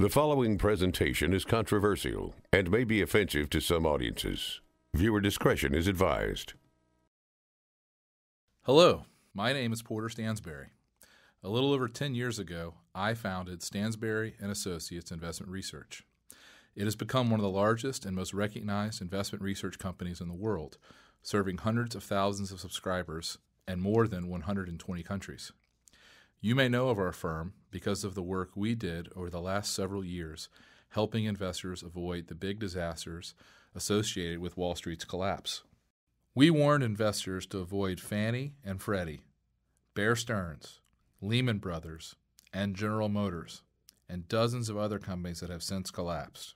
The following presentation is controversial and may be offensive to some audiences. Viewer discretion is advised. Hello, my name is Porter Stansberry. A little over 10 years ago, I founded Stansberry & Associates Investment Research. It has become one of the largest and most recognized investment research companies in the world, serving hundreds of thousands of subscribers and more than 120 countries. You may know of our firm because of the work we did over the last several years helping investors avoid the big disasters associated with Wall Street's collapse. We warned investors to avoid Fannie and Freddie, Bear Stearns, Lehman Brothers, and General Motors, and dozens of other companies that have since collapsed.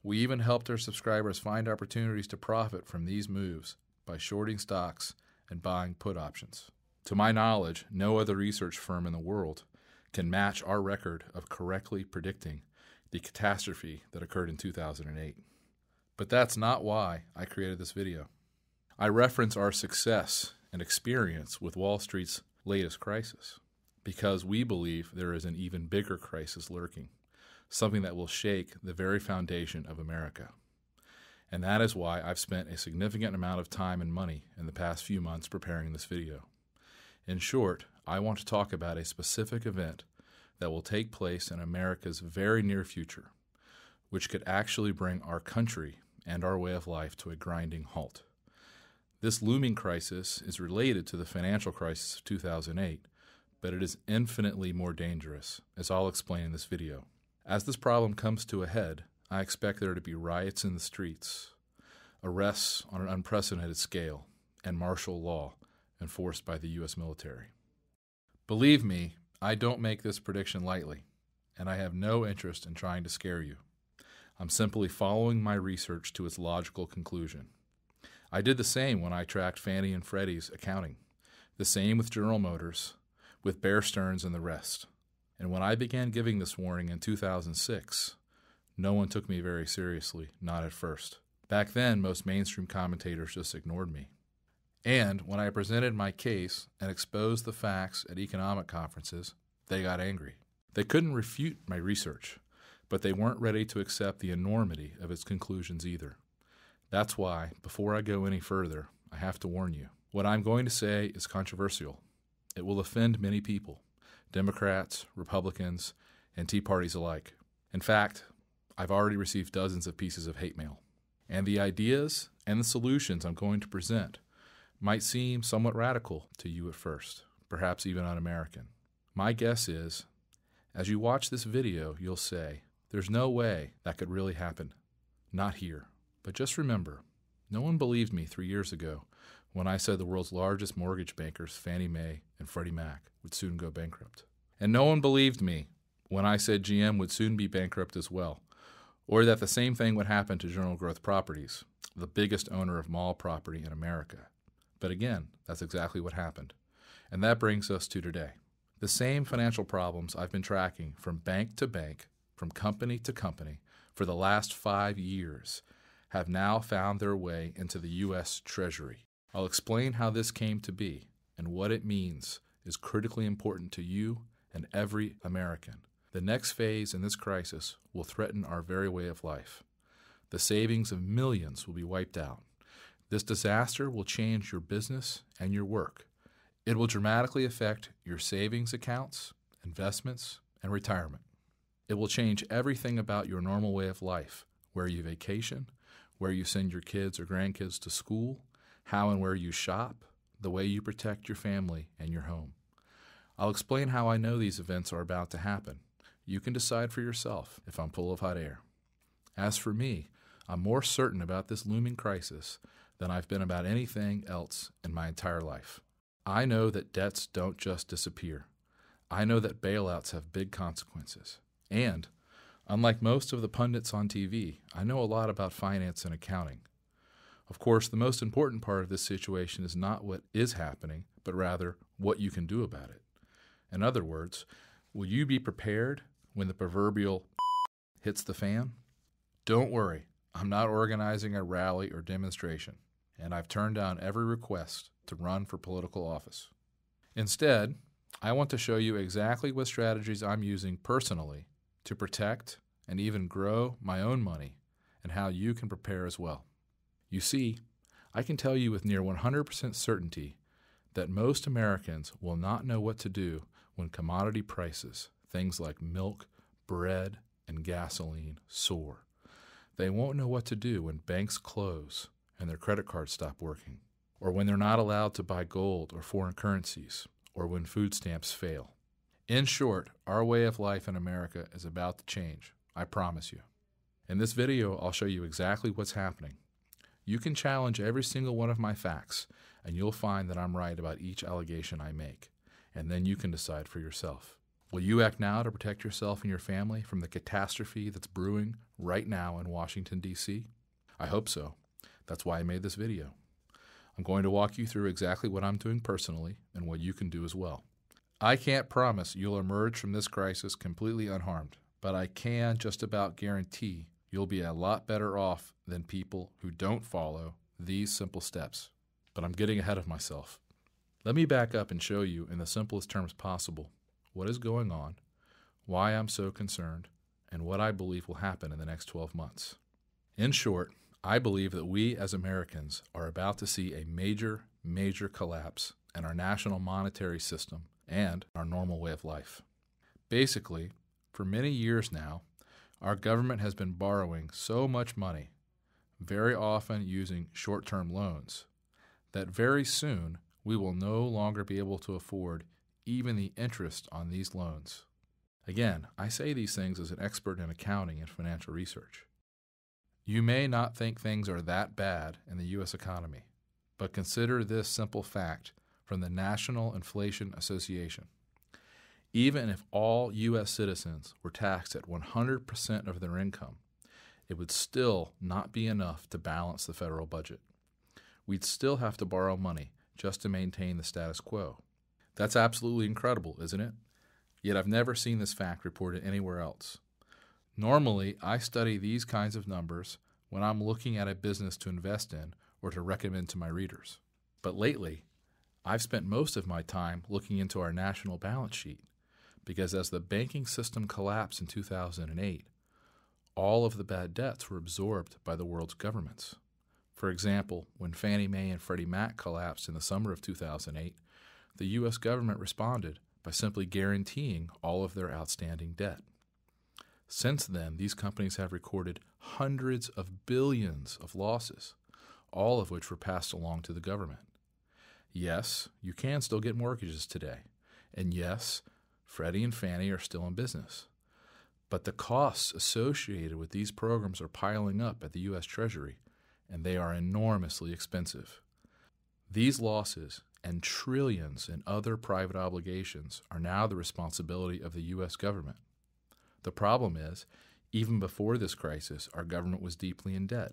We even helped our subscribers find opportunities to profit from these moves by shorting stocks and buying put options. To my knowledge, no other research firm in the world can match our record of correctly predicting the catastrophe that occurred in 2008. But that's not why I created this video. I reference our success and experience with Wall Street's latest crisis because we believe there is an even bigger crisis lurking, something that will shake the very foundation of America. And that is why I've spent a significant amount of time and money in the past few months preparing this video. In short, I want to talk about a specific event that will take place in America's very near future, which could actually bring our country and our way of life to a grinding halt. This looming crisis is related to the financial crisis of 2008, but it is infinitely more dangerous, as I'll explain in this video. As this problem comes to a head, I expect there to be riots in the streets, arrests on an unprecedented scale, and martial law enforced by the U.S. military. Believe me, I don't make this prediction lightly, and I have no interest in trying to scare you. I'm simply following my research to its logical conclusion. I did the same when I tracked Fannie and Freddie's accounting, the same with General Motors, with Bear Stearns and the rest. And when I began giving this warning in 2006, no one took me very seriously, not at first. Back then, most mainstream commentators just ignored me. And when I presented my case and exposed the facts at economic conferences, they got angry. They couldn't refute my research, but they weren't ready to accept the enormity of its conclusions either. That's why, before I go any further, I have to warn you. What I'm going to say is controversial. It will offend many people, Democrats, Republicans, and Tea Parties alike. In fact, I've already received dozens of pieces of hate mail. And the ideas and the solutions I'm going to present might seem somewhat radical to you at first, perhaps even un-American. My guess is, as you watch this video, you'll say, there's no way that could really happen. Not here. But just remember, no one believed me 3 years ago when I said the world's largest mortgage bankers, Fannie Mae and Freddie Mac, would soon go bankrupt. And no one believed me when I said GM would soon be bankrupt as well, or that the same thing would happen to General Growth Properties, the biggest owner of mall property in America. But again, that's exactly what happened. And that brings us to today. The same financial problems I've been tracking from bank to bank, from company to company, for the last 5 years have now found their way into the U.S. Treasury. I'll explain how this came to be and what it means is critically important to you and every American. The next phase in this crisis will threaten our very way of life. The savings of millions will be wiped out. This disaster will change your business and your work. It will dramatically affect your savings accounts, investments, and retirement. It will change everything about your normal way of life, where you vacation, where you send your kids or grandkids to school, how and where you shop, the way you protect your family and your home. I'll explain how I know these events are about to happen. You can decide for yourself if I'm full of hot air. As for me, I'm more certain about this looming crisis than I've been about anything else in my entire life. I know that debts don't just disappear. I know that bailouts have big consequences. And, unlike most of the pundits on TV, I know a lot about finance and accounting. Of course, the most important part of this situation is not what is happening, but rather what you can do about it. In other words, will you be prepared when the proverbial hits the fan? Don't worry, I'm not organizing a rally or demonstration, and I've turned down every request to run for political office. Instead, I want to show you exactly what strategies I'm using personally to protect and even grow my own money and how you can prepare as well. You see, I can tell you with near 100% certainty that most Americans will not know what to do when commodity prices, things like milk, bread, and gasoline, soar. They won't know what to do when banks close and their credit cards stop working, or when they're not allowed to buy gold or foreign currencies, or when food stamps fail. In short, our way of life in America is about to change, I promise you. In this video, I'll show you exactly what's happening. You can challenge every single one of my facts, and you'll find that I'm right about each allegation I make, and then you can decide for yourself. Will you act now to protect yourself and your family from the catastrophe that's brewing right now in Washington, D.C.? I hope so. That's why I made this video. I'm going to walk you through exactly what I'm doing personally and what you can do as well. I can't promise you'll emerge from this crisis completely unharmed, but I can just about guarantee you'll be a lot better off than people who don't follow these simple steps. But I'm getting ahead of myself. Let me back up and show you in the simplest terms possible what is going on, why I'm so concerned, and what I believe will happen in the next 12 months. In short, I believe that we as Americans are about to see a major, major collapse in our national monetary system and our normal way of life. Basically, for many years now, our government has been borrowing so much money, very often using short-term loans, that very soon we will no longer be able to afford even the interest on these loans. Again, I say these things as an expert in accounting and financial research. You may not think things are that bad in the U.S. economy, but consider this simple fact from the National Inflation Association. Even if all U.S. citizens were taxed at 100% of their income, it would still not be enough to balance the federal budget. We'd still have to borrow money just to maintain the status quo. That's absolutely incredible, isn't it? Yet I've never seen this fact reported anywhere else. Normally, I study these kinds of numbers when I'm looking at a business to invest in or to recommend to my readers. But lately, I've spent most of my time looking into our national balance sheet because as the banking system collapsed in 2008, all of the bad debts were absorbed by the world's governments. For example, when Fannie Mae and Freddie Mac collapsed in the summer of 2008, the U.S. government responded by simply guaranteeing all of their outstanding debt. Since then, these companies have recorded hundreds of billions of losses, all of which were passed along to the government. Yes, you can still get mortgages today, and yes, Freddie and Fannie are still in business. But the costs associated with these programs are piling up at the U.S. Treasury, and they are enormously expensive. These losses and trillions in other private obligations are now the responsibility of the U.S. government. The problem is, even before this crisis, our government was deeply in debt.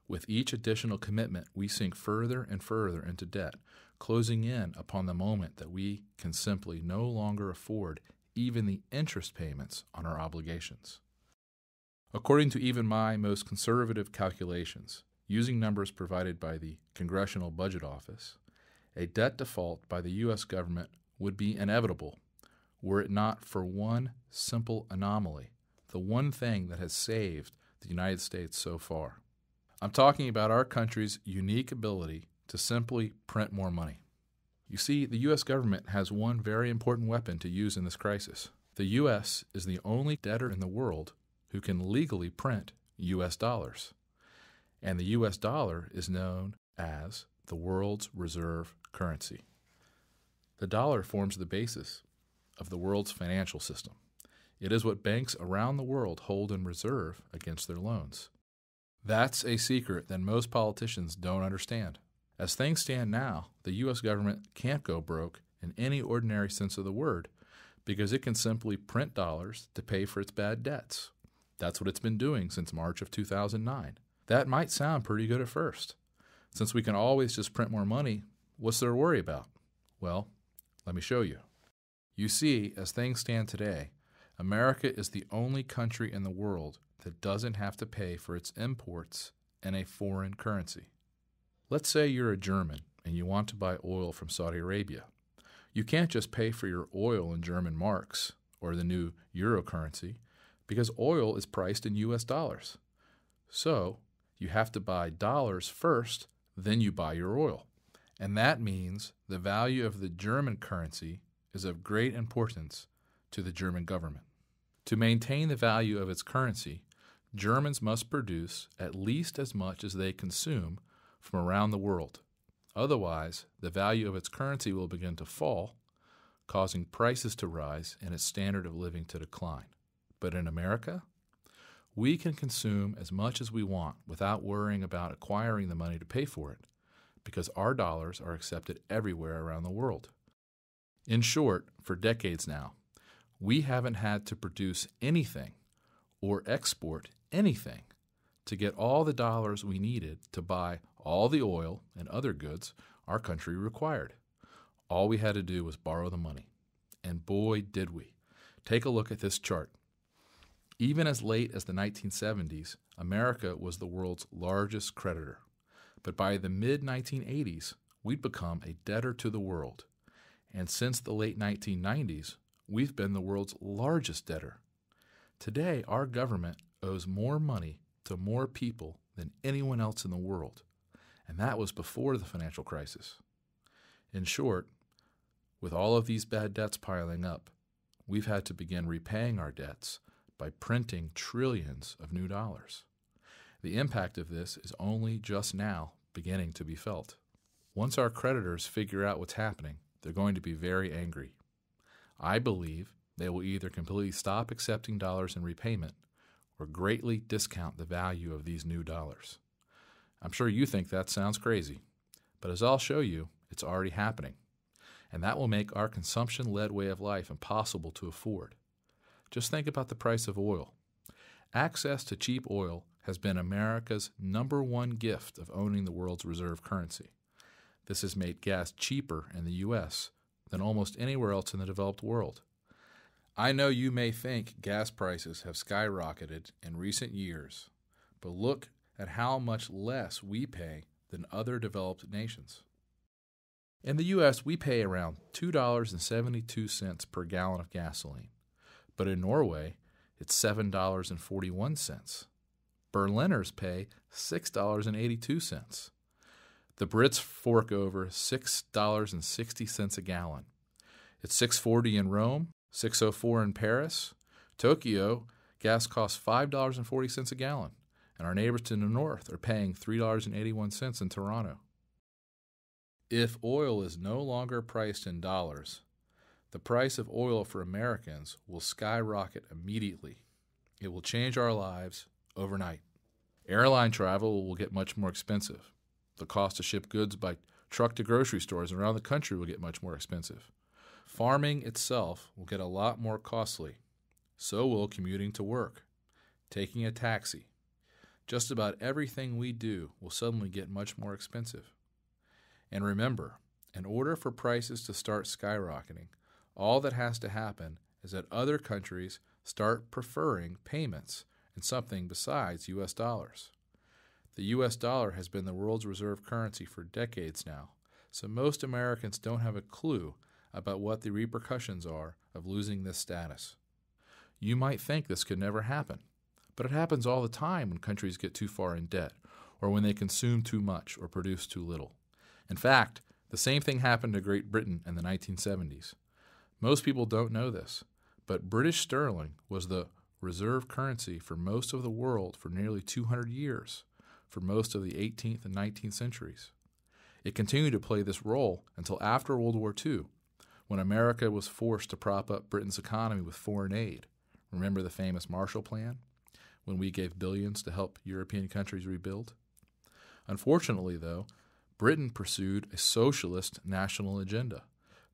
With each additional commitment, we sink further and further into debt, closing in upon the moment that we can simply no longer afford even the interest payments on our obligations. According to even my most conservative calculations, using numbers provided by the Congressional Budget Office, a debt default by the U.S. government would be inevitable were it not for one simple anomaly, the one thing that has saved the United States so far. I'm talking about our country's unique ability to simply print more money. You see, the U.S. government has one very important weapon to use in this crisis. The U.S. is the only debtor in the world who can legally print U.S. dollars. And the U.S. dollar is known as the world's reserve currency. The dollar forms the basis of the world's financial system. It is what banks around the world hold in reserve against their loans. That's a secret that most politicians don't understand. As things stand now, the U.S. government can't go broke in any ordinary sense of the word because it can simply print dollars to pay for its bad debts. That's what it's been doing since March of 2009. That might sound pretty good at first. Since we can always just print more money, what's there to worry about? Well, let me show you. You see, as things stand today, America is the only country in the world that doesn't have to pay for its imports in a foreign currency. Let's say you're a German and you want to buy oil from Saudi Arabia. You can't just pay for your oil in German marks or the new euro currency. because oil is priced in U.S. dollars. So you have to buy dollars first, then you buy your oil. And that means the value of the German currency is of great importance to the German government. To maintain the value of its currency, Germans must produce at least as much as they consume from around the world. Otherwise, the value of its currency will begin to fall, causing prices to rise and its standard of living to decline. But in America, we can consume as much as we want without worrying about acquiring the money to pay for it, because our dollars are accepted everywhere around the world. In short, for decades now, we haven't had to produce anything or export anything to get all the dollars we needed to buy all the oil and other goods our country required. All we had to do was borrow the money. And boy, did we. Take a look at this chart. Even as late as the 1970s, America was the world's largest creditor. But by the mid-1980s, we'd become a debtor to the world. And since the late 1990s, we've been the world's largest debtor. Today, our government owes more money to more people than anyone else in the world. And that was before the financial crisis. In short, with all of these bad debts piling up, we've had to begin repaying our debts by printing trillions of new dollars. The impact of this is only just now beginning to be felt. Once our creditors figure out what's happening, they're going to be very angry. I believe they will either completely stop accepting dollars in repayment or greatly discount the value of these new dollars. I'm sure you think that sounds crazy, but as I'll show you, it's already happening. And that will make our consumption-led way of life impossible to afford. Just think about the price of oil. Access to cheap oil has been America's #1 gift of owning the world's reserve currency. This has made gas cheaper in the U.S. than almost anywhere else in the developed world. I know you may think gas prices have skyrocketed in recent years, but look at how much less we pay than other developed nations. In the U.S., we pay around $2.72 per gallon of gasoline, but in Norway, it's $7.41. Berliners pay $6.82. The Brits fork over $6.60 a gallon. It's $6.40 in Rome, $6.04 in Paris. Tokyo, gas costs $5.40 a gallon, and our neighbors to the north are paying $3.81 in Toronto. If oil is no longer priced in dollars, the price of oil for Americans will skyrocket immediately. It will change our lives overnight. Airline travel will get much more expensive. The cost to ship goods by truck to grocery stores around the country will get much more expensive. Farming itself will get a lot more costly. So will commuting to work, taking a taxi. Just about everything we do will suddenly get much more expensive. And remember, in order for prices to start skyrocketing, all that has to happen is that other countries start preferring payments in something besides U.S. dollars. The U.S. dollar has been the world's reserve currency for decades now, so most Americans don't have a clue about what the repercussions are of losing this status. You might think this could never happen, but it happens all the time when countries get too far in debt, or when they consume too much or produce too little. In fact, the same thing happened to Great Britain in the 1970s. Most people don't know this, but British sterling was the reserve currency for most of the world for nearly 200 years, for most of the 18th and 19th centuries. It continued to play this role until after World War II, when America was forced to prop up Britain's economy with foreign aid. Remember the famous Marshall Plan, when we gave billions to help European countries rebuild? Unfortunately, though, Britain pursued a socialist national agenda.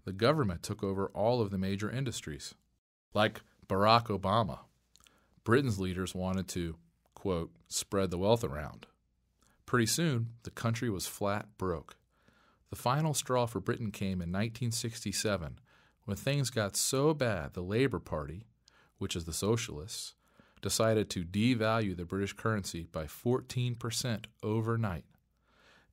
The government took over all of the major industries. Like Barack Obama, Britain's leaders wanted to, quote, spread the wealth around. Pretty soon, the country was flat broke. The final straw for Britain came in 1967, when things got so bad the Labour Party, which is the socialists, decided to devalue the British currency by 14% overnight.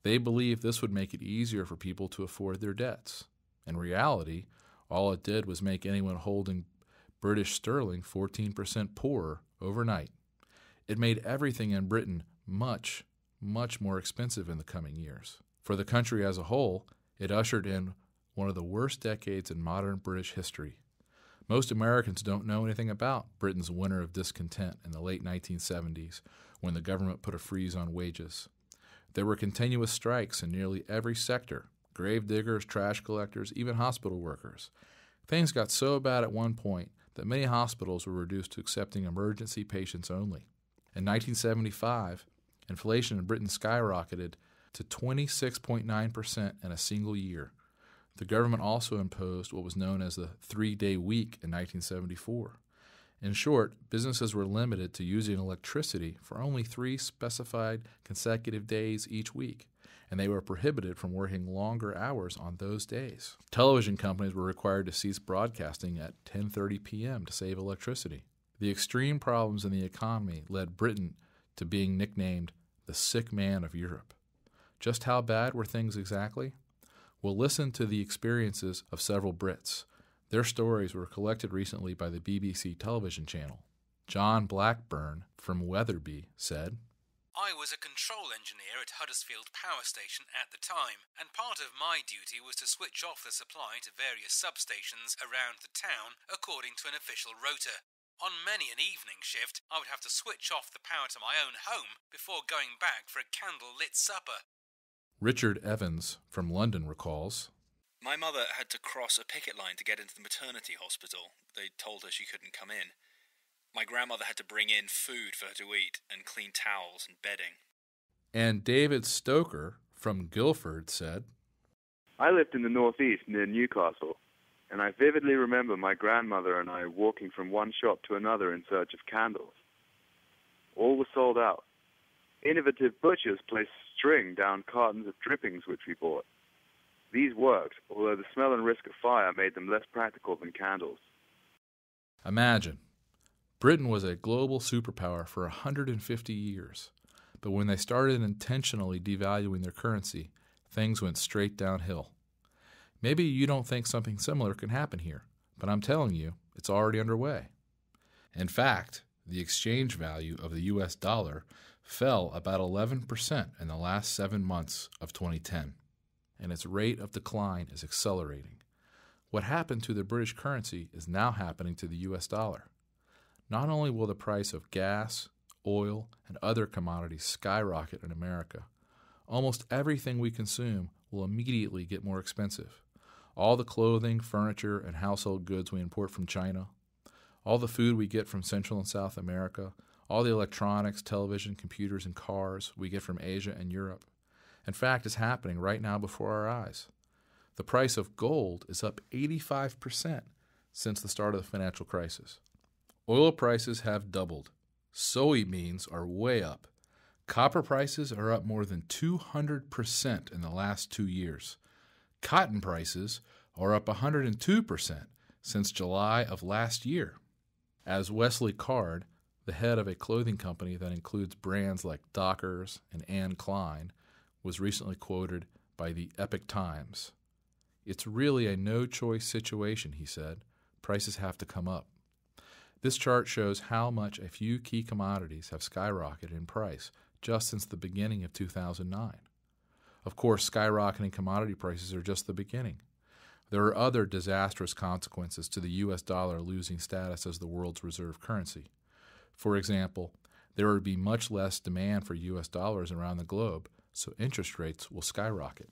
They believed this would make it easier for people to afford their debts. In reality, all it did was make anyone holding British sterling 14% poorer overnight. It made everything in Britain much, much more expensive in the coming years. For the country as a whole, it ushered in one of the worst decades in modern British history. Most Americans don't know anything about Britain's winter of discontent in the late 1970s when the government put a freeze on wages. There were continuous strikes in nearly every sector: grave diggers, trash collectors, even hospital workers. Things got so bad at one point that many hospitals were reduced to accepting emergency patients only. In 1975, inflation in Britain skyrocketed to 26.9% in a single year. The government also imposed what was known as the 3-day week in 1974. In short, businesses were limited to using electricity for only 3 specified consecutive days each week, and they were prohibited from working longer hours on those days. Television companies were required to cease broadcasting at 10:30 p.m. to save electricity. The extreme problems in the economy led Britain to being nicknamed the sick man of Europe. Just how bad were things exactly? We'll listen to the experiences of several Brits. Their stories were collected recently by the BBC television channel. John Blackburn from Wetherby said, I was a control engineer at Huddersfield Power Station at the time, and part of my duty was to switch off the supply to various substations around the town according to an official rota. On many an evening shift, I would have to switch off the power to my own home before going back for a candle-lit supper. Richard Evans from London recalls, My mother had to cross a picket line to get into the maternity hospital. They told her she couldn't come in. My grandmother had to bring in food for her to eat and clean towels and bedding. And David Stoker from Guildford said, I lived in the northeast near Newcastle, and I vividly remember my grandmother and I walking from one shop to another in search of candles. All were sold out. Innovative butchers placed string down cartons of drippings which we bought. These worked, although the smell and risk of fire made them less practical than candles. Imagine, Britain was a global superpower for 150 years, but when they started intentionally devaluing their currency, things went straight downhill. Maybe you don't think something similar can happen here, but I'm telling you, it's already underway. In fact, the exchange value of the U.S. dollar fell about 11% in the last 7 months of 2010, and its rate of decline is accelerating. What happened to the British currency is now happening to the U.S. dollar. Not only will the price of gas, oil, and other commodities skyrocket in America, almost everything we consume will immediately get more expensive. All the clothing, furniture, and household goods we import from China, all the food we get from Central and South America, all the electronics, television, computers, and cars we get from Asia and Europe. In fact, it's happening right now before our eyes. The price of gold is up 85% since the start of the financial crisis. Oil prices have doubled. Soybeans are way up. Copper prices are up more than 200% in the last 2 years. Cotton prices are up 102% since July of last year. As Wesley Card, the head of a clothing company that includes brands like Dockers and Anne Klein, was recently quoted by the Epoch Times. It's really a no-choice situation, he said. Prices have to come up. This chart shows how much a few key commodities have skyrocketed in price just since the beginning of 2009. Of course, skyrocketing commodity prices are just the beginning. There are other disastrous consequences to the U.S. dollar losing status as the world's reserve currency. For example, there would be much less demand for U.S. dollars around the globe, so interest rates will skyrocket.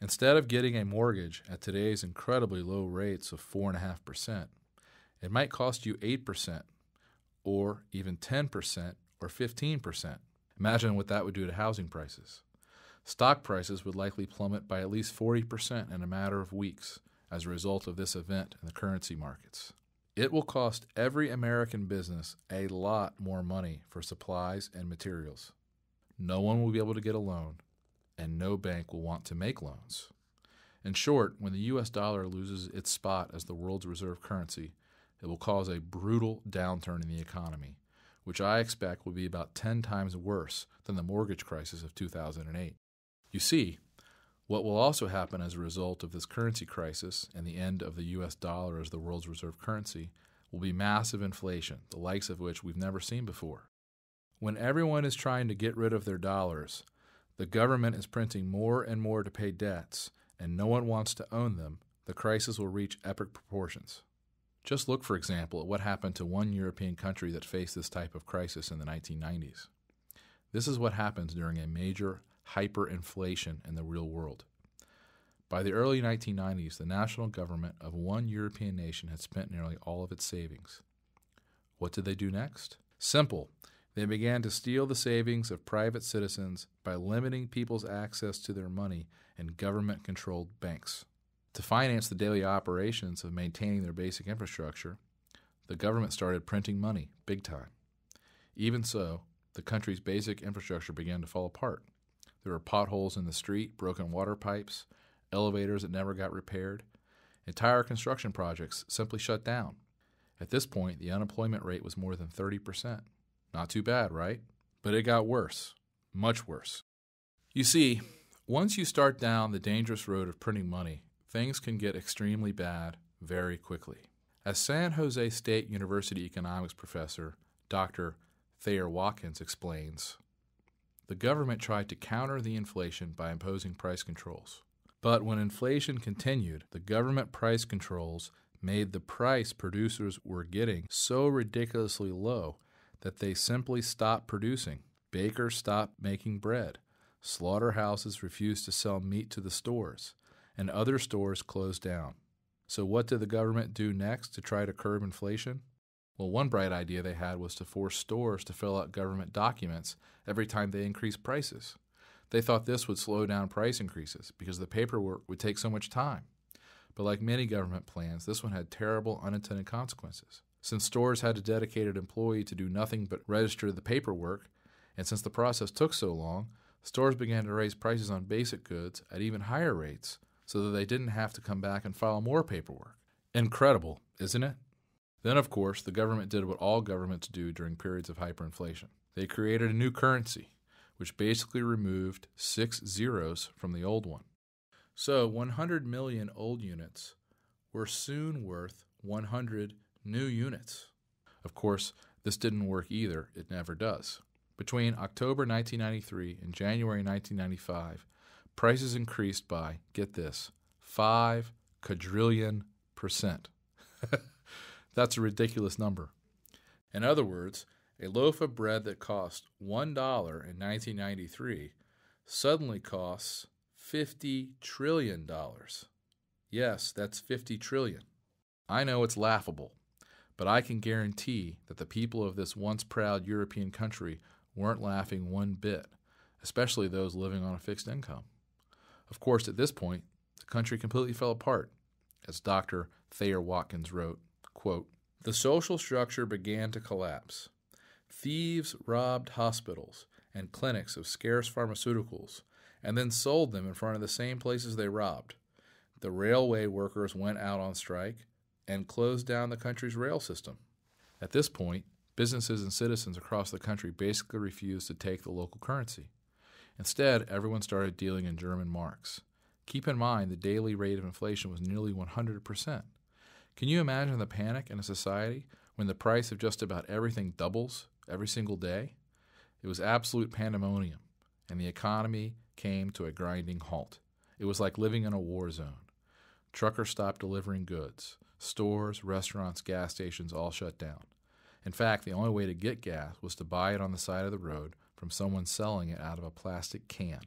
Instead of getting a mortgage at today's incredibly low rates of 4.5%, it might cost you 8%, or even 10%, or 15%. Imagine what that would do to housing prices. Stock prices would likely plummet by at least 40% in a matter of weeks as a result of this event in the currency markets. It will cost every American business a lot more money for supplies and materials. No one will be able to get a loan, and no bank will want to make loans. In short, when the U.S. dollar loses its spot as the world's reserve currency, it will cause a brutal downturn in the economy, which I expect will be about 10 times worse than the mortgage crisis of 2008. You see, what will also happen as a result of this currency crisis and the end of the U.S. dollar as the world's reserve currency will be massive inflation, the likes of which we've never seen before. When everyone is trying to get rid of their dollars, the government is printing more and more to pay debts, and no one wants to own them, the crisis will reach epic proportions. Just look, for example, at what happened to one European country that faced this type of crisis in the 1990s. This is what happens during a major hyperinflation in the real world. By the early 1990s, the national government of one European nation had spent nearly all of its savings. What did they do next? Simple. They began to steal the savings of private citizens by limiting people's access to their money in government-controlled banks. To finance the daily operations of maintaining their basic infrastructure, the government started printing money, big time. Even so, the country's basic infrastructure began to fall apart. There were potholes in the street, broken water pipes, elevators that never got repaired. Entire construction projects simply shut down. At this point, the unemployment rate was more than 30%. Not too bad, right? But it got worse, much worse. You see, once you start down the dangerous road of printing money, things can get extremely bad very quickly. As San Jose State University economics professor Dr. Thayer Watkins explains, the government tried to counter the inflation by imposing price controls. But when inflation continued, the government price controls made the price producers were getting so ridiculously low that they simply stopped producing. Bakers stopped making bread. Slaughterhouses refused to sell meat to the stores, and other stores closed down. So what did the government do next to try to curb inflation? Well, one bright idea they had was to force stores to fill out government documents every time they increased prices. They thought this would slow down price increases because the paperwork would take so much time. But like many government plans, this one had terrible unintended consequences. Since stores had a dedicated employee to do nothing but register the paperwork, and since the process took so long, stores began to raise prices on basic goods at even higher rates so that they didn't have to come back and file more paperwork. Incredible, isn't it? Then, of course, the government did what all governments do during periods of hyperinflation. They created a new currency, which basically removed 6 zeros from the old one. So 100 million old units were soon worth 100 new units. Of course, this didn't work either. It never does. Between October 1993 and January 1995, prices increased by, get this, 5 quadrillion %. That's a ridiculous number. In other words, a loaf of bread that cost $1 in 1993 suddenly costs $50 trillion. Yes, that's 50 trillion. I know it's laughable, but I can guarantee that the people of this once proud European country weren't laughing one bit, especially those living on a fixed income. Of course, at this point, the country completely fell apart. As Dr. Thayer Watkins wrote, quote, "The social structure began to collapse. Thieves robbed hospitals and clinics of scarce pharmaceuticals and then sold them in front of the same places they robbed. The railway workers went out on strike and closed down the country's rail system. At this point, businesses and citizens across the country basically refused to take the local currency. Instead, everyone started dealing in German marks. Keep in mind the daily rate of inflation was nearly 100%. Can you imagine the panic in a society when the price of just about everything doubles every single day? It was absolute pandemonium, and the economy came to a grinding halt. It was like living in a war zone. Truckers stopped delivering goods. Stores, restaurants, gas stations all shut down. In fact, the only way to get gas was to buy it on the side of the road from someone selling it out of a plastic can.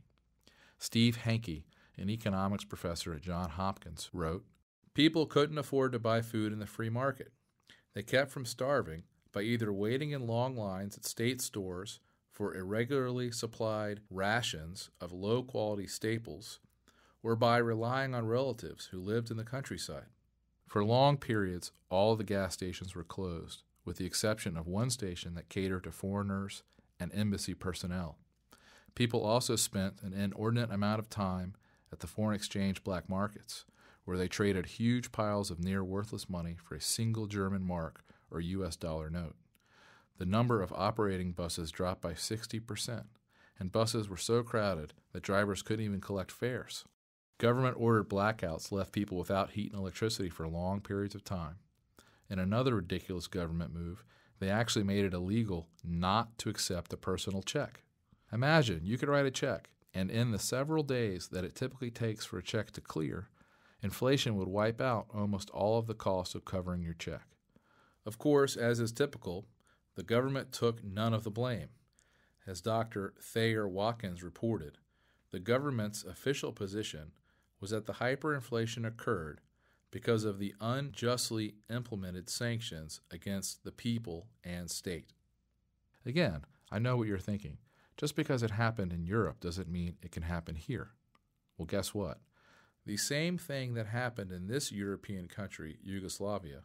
Steve Hanke, an economics professor at Johns Hopkins, wrote, "People couldn't afford to buy food in the free market. They kept from starving by either waiting in long lines at state stores for irregularly supplied rations of low-quality staples or by relying on relatives who lived in the countryside. For long periods, all of the gas stations were closed, with the exception of one station that catered to foreigners and embassy personnel. People also spent an inordinate amount of time at the foreign exchange black markets, where they traded huge piles of near-worthless money for a single German mark or U.S. dollar note. The number of operating buses dropped by 60%, and buses were so crowded that drivers couldn't even collect fares. Government-ordered blackouts left people without heat and electricity for long periods of time. In another ridiculous government move, they actually made it illegal not to accept a personal check. Imagine you could write a check, and in the several days that it typically takes for a check to clear, inflation would wipe out almost all of the cost of covering your check. Of course, as is typical, the government took none of the blame. As Dr. Thayer Watkins reported, the government's official position was that the hyperinflation occurred because of the unjustly implemented sanctions against the people and state. Again, I know what you're thinking. Just because it happened in Europe doesn't mean it can happen here. Well, guess what? The same thing that happened in this European country, Yugoslavia,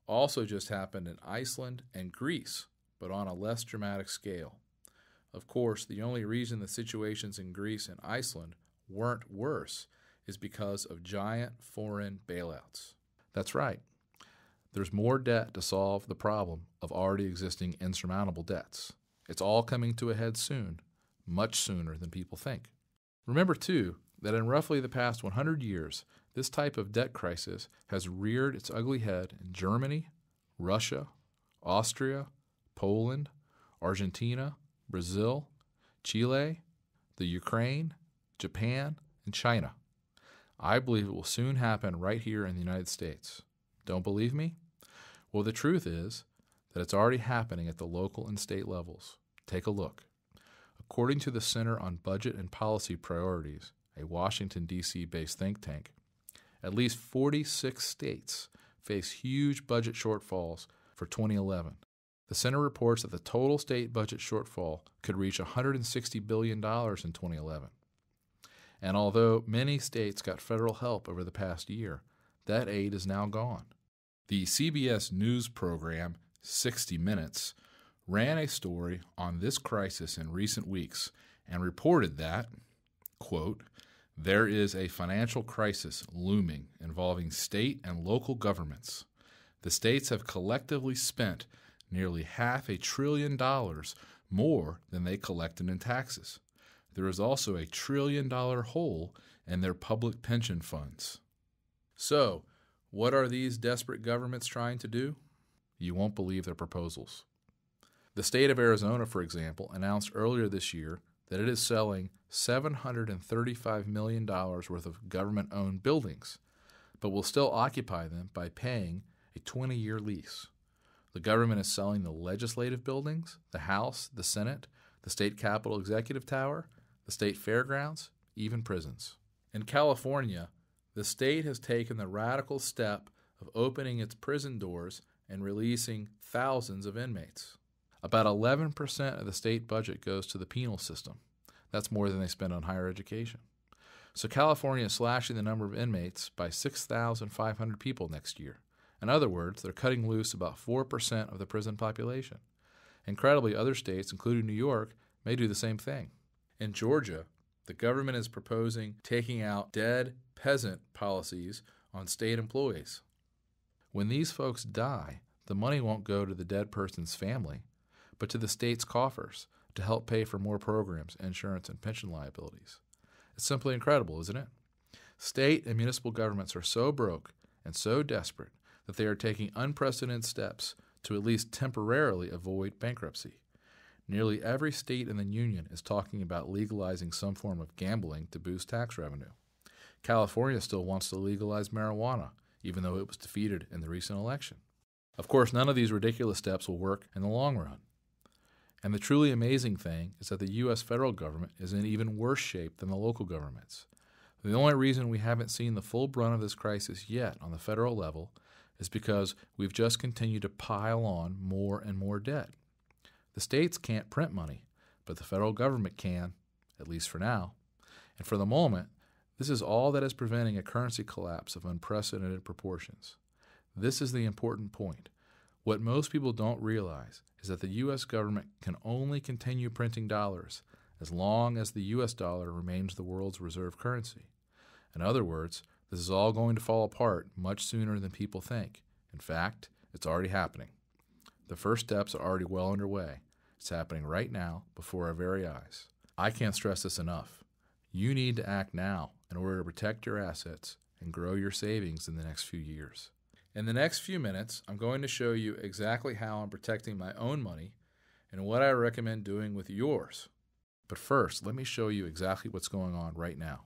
also just happened in Iceland and Greece, but on a less dramatic scale. Of course, the only reason the situations in Greece and Iceland weren't worse is because of giant foreign bailouts. That's right. There's more debt to solve the problem of already existing insurmountable debts. It's all coming to a head soon, much sooner than people think. Remember, too, that in roughly the past 100 years, this type of debt crisis has reared its ugly head in Germany, Russia, Austria, Poland, Argentina, Brazil, Chile, the Ukraine, Japan, and China. I believe it will soon happen right here in the United States. Don't believe me? Well, the truth is that it's already happening at the local and state levels. Take a look. According to the Center on Budget and Policy Priorities, a Washington, D.C. based think tank, at least 46 states face huge budget shortfalls for 2011. The center reports that the total state budget shortfall could reach $160 billion in 2011. And although many states got federal help over the past year, that aid is now gone. The CBS News program 60 Minutes ran a story on this crisis in recent weeks and reported that, quote, there is a financial crisis looming involving state and local governments. The states have collectively spent nearly $500 billion more than they collected in taxes. There is also a $1 trillion hole in their public pension funds. So, what are these desperate governments trying to do? You won't believe their proposals. The state of Arizona, for example, announced earlier this year that it is selling $735 million worth of government-owned buildings, but will still occupy them by paying a 20-year lease. The government is selling the legislative buildings, the House, the Senate, the state Capitol Executive Tower, the state fairgrounds, even prisons. In California, the state has taken the radical step of opening its prison doors and releasing thousands of inmates. About 11% of the state budget goes to the penal system. That's more than they spend on higher education. So California is slashing the number of inmates by 6,500 people next year. In other words, they're cutting loose about 4% of the prison population. Incredibly, other states, including New York, may do the same thing. In Georgia, the government is proposing taking out dead peasant policies on state employees. When these folks die, the money won't go to the dead person's family, but to the state's coffers to help pay for more programs, insurance, and pension liabilities. It's simply incredible, isn't it? State and municipal governments are so broke and so desperate that they are taking unprecedented steps to at least temporarily avoid bankruptcy. Nearly every state in the union is talking about legalizing some form of gambling to boost tax revenue. California still wants to legalize marijuana, even though it was defeated in the recent election. Of course, none of these ridiculous steps will work in the long run. And the truly amazing thing is that the U.S. federal government is in even worse shape than the local governments. The only reason we haven't seen the full brunt of this crisis yet on the federal level is because we've just continued to pile on more and more debt. The states can't print money, but the federal government can, at least for now. And for the moment, this is all that is preventing a currency collapse of unprecedented proportions. This is the important point. What most people don't realize is that the U.S. government can only continue printing dollars as long as the U.S. dollar remains the world's reserve currency. In other words, this is all going to fall apart much sooner than people think. In fact, it's already happening. The first steps are already well underway. It's happening right now before our very eyes. I can't stress this enough. You need to act now in order to protect your assets and grow your savings in the next few years. In the next few minutes, I'm going to show you exactly how I'm protecting my own money and what I recommend doing with yours. But first, let me show you exactly what's going on right now.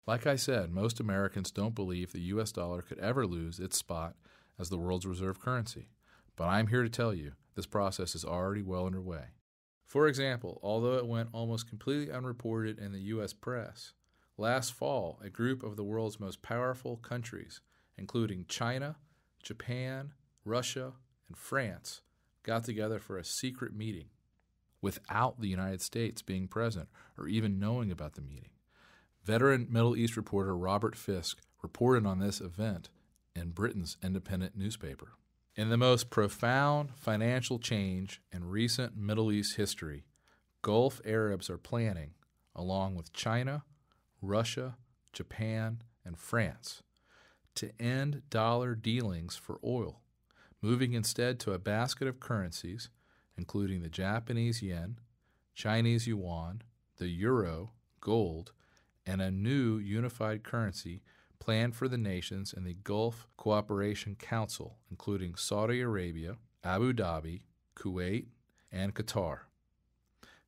Like I said, most Americans don't believe the U.S. dollar could ever lose its spot as the world's reserve currency. But I'm here to tell you, this process is already well underway. For example, although it went almost completely unreported in the U.S. press, last fall, a group of the world's most powerful countries, including China, Japan, Russia, and France, got together for a secret meeting without the United States being present or even knowing about the meeting. Veteran Middle East reporter Robert Fisk reported on this event in Britain's independent newspaper. In the most profound financial change in recent Middle East history, Gulf Arabs are planning, along with China, Russia, Japan, and France, to end dollar dealings for oil, moving instead to a basket of currencies, including the Japanese yen, Chinese yuan, the euro, gold, and a new unified currency planned for the nations in the Gulf Cooperation Council, including Saudi Arabia, Abu Dhabi, Kuwait, and Qatar.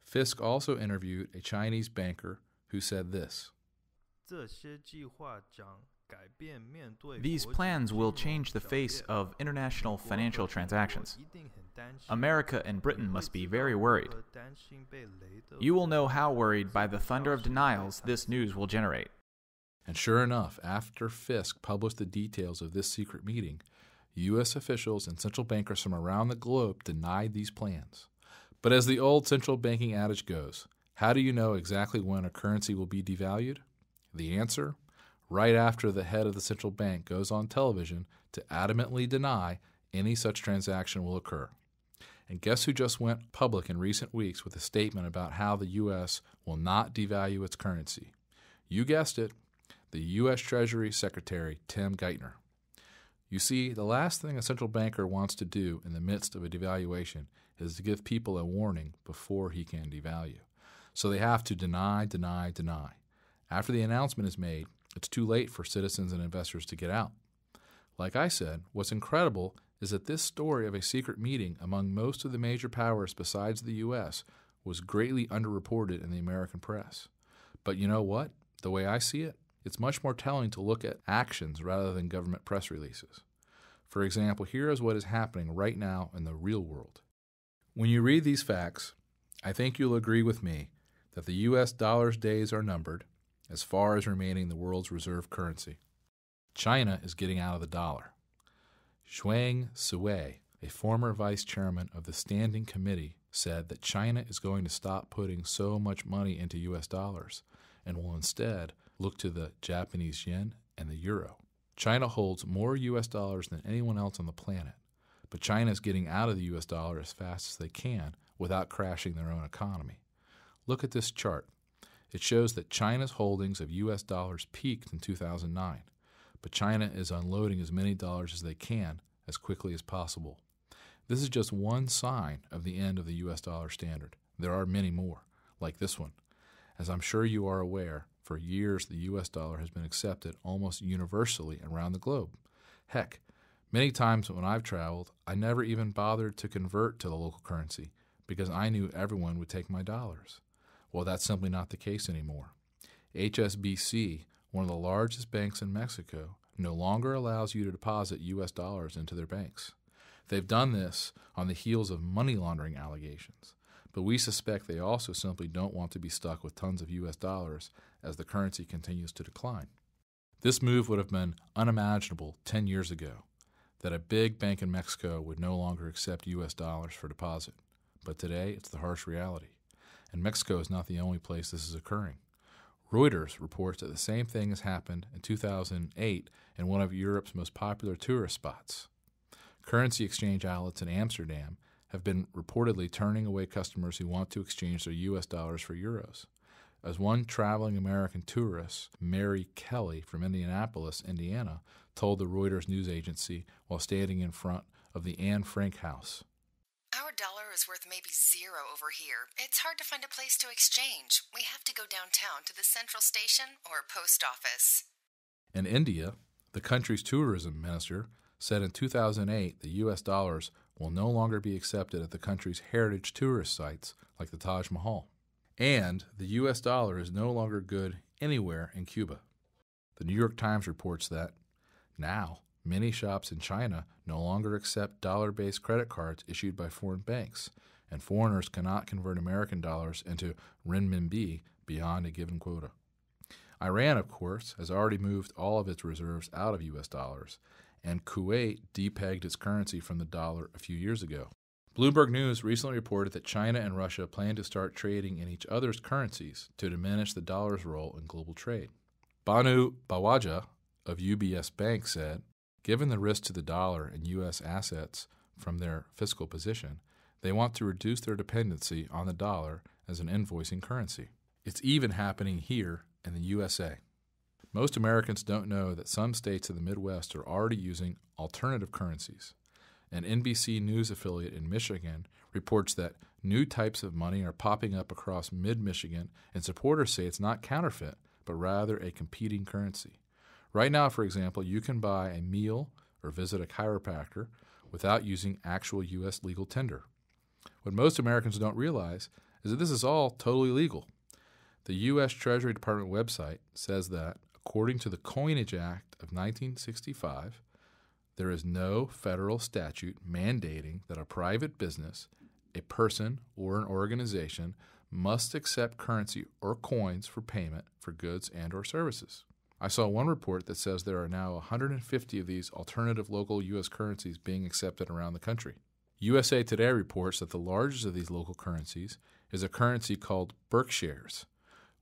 Fisk also interviewed a Chinese banker who said this: These plans will change the face of international financial transactions. America and Britain must be very worried. You will know how worried by the thunder of denials this news will generate. And sure enough, after Fisk published the details of this secret meeting, U.S. officials and central bankers from around the globe denied these plans. But as the old central banking adage goes, how do you know exactly when a currency will be devalued? The answer? Right after the head of the central bank goes on television to adamantly deny any such transaction will occur. And guess who just went public in recent weeks with a statement about how the U.S. will not devalue its currency? You guessed it, the U.S. Treasury Secretary Tim Geithner. You see, the last thing a central banker wants to do in the midst of a devaluation is to give people a warning before he can devalue. So they have to deny. After the announcement is made, it's too late for citizens and investors to get out. Like I said, what's incredible is that this story of a secret meeting among most of the major powers besides the U.S. was greatly underreported in the American press. But you know what? The way I see it, it's much more telling to look at actions rather than government press releases. For example, here is what is happening right now in the real world. When you read these facts, I think you'll agree with me that the U.S. dollar's days are numbered as far as remaining the world's reserve currency. China is getting out of the dollar. Zhuang Sui, a former vice chairman of the Standing Committee, said that China is going to stop putting so much money into U.S. dollars and will instead look to the Japanese yen and the euro. China holds more U.S. dollars than anyone else on the planet, but China is getting out of the U.S. dollar as fast as they can without crashing their own economy. Look at this chart. It shows that China's holdings of U.S. dollars peaked in 2009, but China is unloading as many dollars as they can as quickly as possible. This is just one sign of the end of the U.S. dollar standard. There are many more, like this one. As I'm sure you are aware, for years the U.S. dollar has been accepted almost universally around the globe. Heck, many times when I've traveled, I never even bothered to convert to the local currency because I knew everyone would take my dollars. Well, that's simply not the case anymore. HSBC, one of the largest banks in Mexico, no longer allows you to deposit U.S. dollars into their banks. They've done this on the heels of money laundering allegations, but we suspect they also simply don't want to be stuck with tons of U.S. dollars as the currency continues to decline. This move would have been unimaginable 10 years ago, that a big bank in Mexico would no longer accept U.S. dollars for deposit. But today, it's the harsh reality. And Mexico is not the only place this is occurring. Reuters reports that the same thing has happened in 2008 in one of Europe's most popular tourist spots. Currency exchange outlets in Amsterdam have been reportedly turning away customers who want to exchange their U.S. dollars for euros. As one traveling American tourist, Mary Kelly from Indianapolis, Indiana, told the Reuters news agency while standing in front of the Anne Frank House. Our dollar is worth maybe zero over here. It's hard to find a place to exchange. We have to go downtown to the central station or post office. In India, the country's tourism minister said in 2008 the U.S. dollars will no longer be accepted at the country's heritage tourist sites like the Taj Mahal. And the U.S. dollar is no longer good anywhere in Cuba. The New York Times reports that now many shops in China no longer accept dollar-based credit cards issued by foreign banks, and foreigners cannot convert American dollars into renminbi beyond a given quota. Iran, of course, has already moved all of its reserves out of U.S. dollars, and Kuwait depegged its currency from the dollar a few years ago. Bloomberg News recently reported that China and Russia plan to start trading in each other's currencies to diminish the dollar's role in global trade. Banu Bawaja of UBS Bank said, given the risk to the dollar and U.S. assets from their fiscal position, they want to reduce their dependency on the dollar as an invoicing currency. It's even happening here in the USA. Most Americans don't know that some states in the Midwest are already using alternative currencies. An NBC News affiliate in Michigan reports that new types of money are popping up across mid-Michigan, and supporters say it's not counterfeit, but rather a competing currency. Right now, for example, you can buy a meal or visit a chiropractor without using actual U.S. legal tender. What most Americans don't realize is that this is all totally legal. The U.S. Treasury Department website says that, according to the Coinage Act of 1965, there is no federal statute mandating that a private business, a person, or an organization must accept currency or coins for payment for goods and or services. I saw one report that says there are now 150 of these alternative local U.S. currencies being accepted around the country. USA Today reports that the largest of these local currencies is a currency called Berkshires,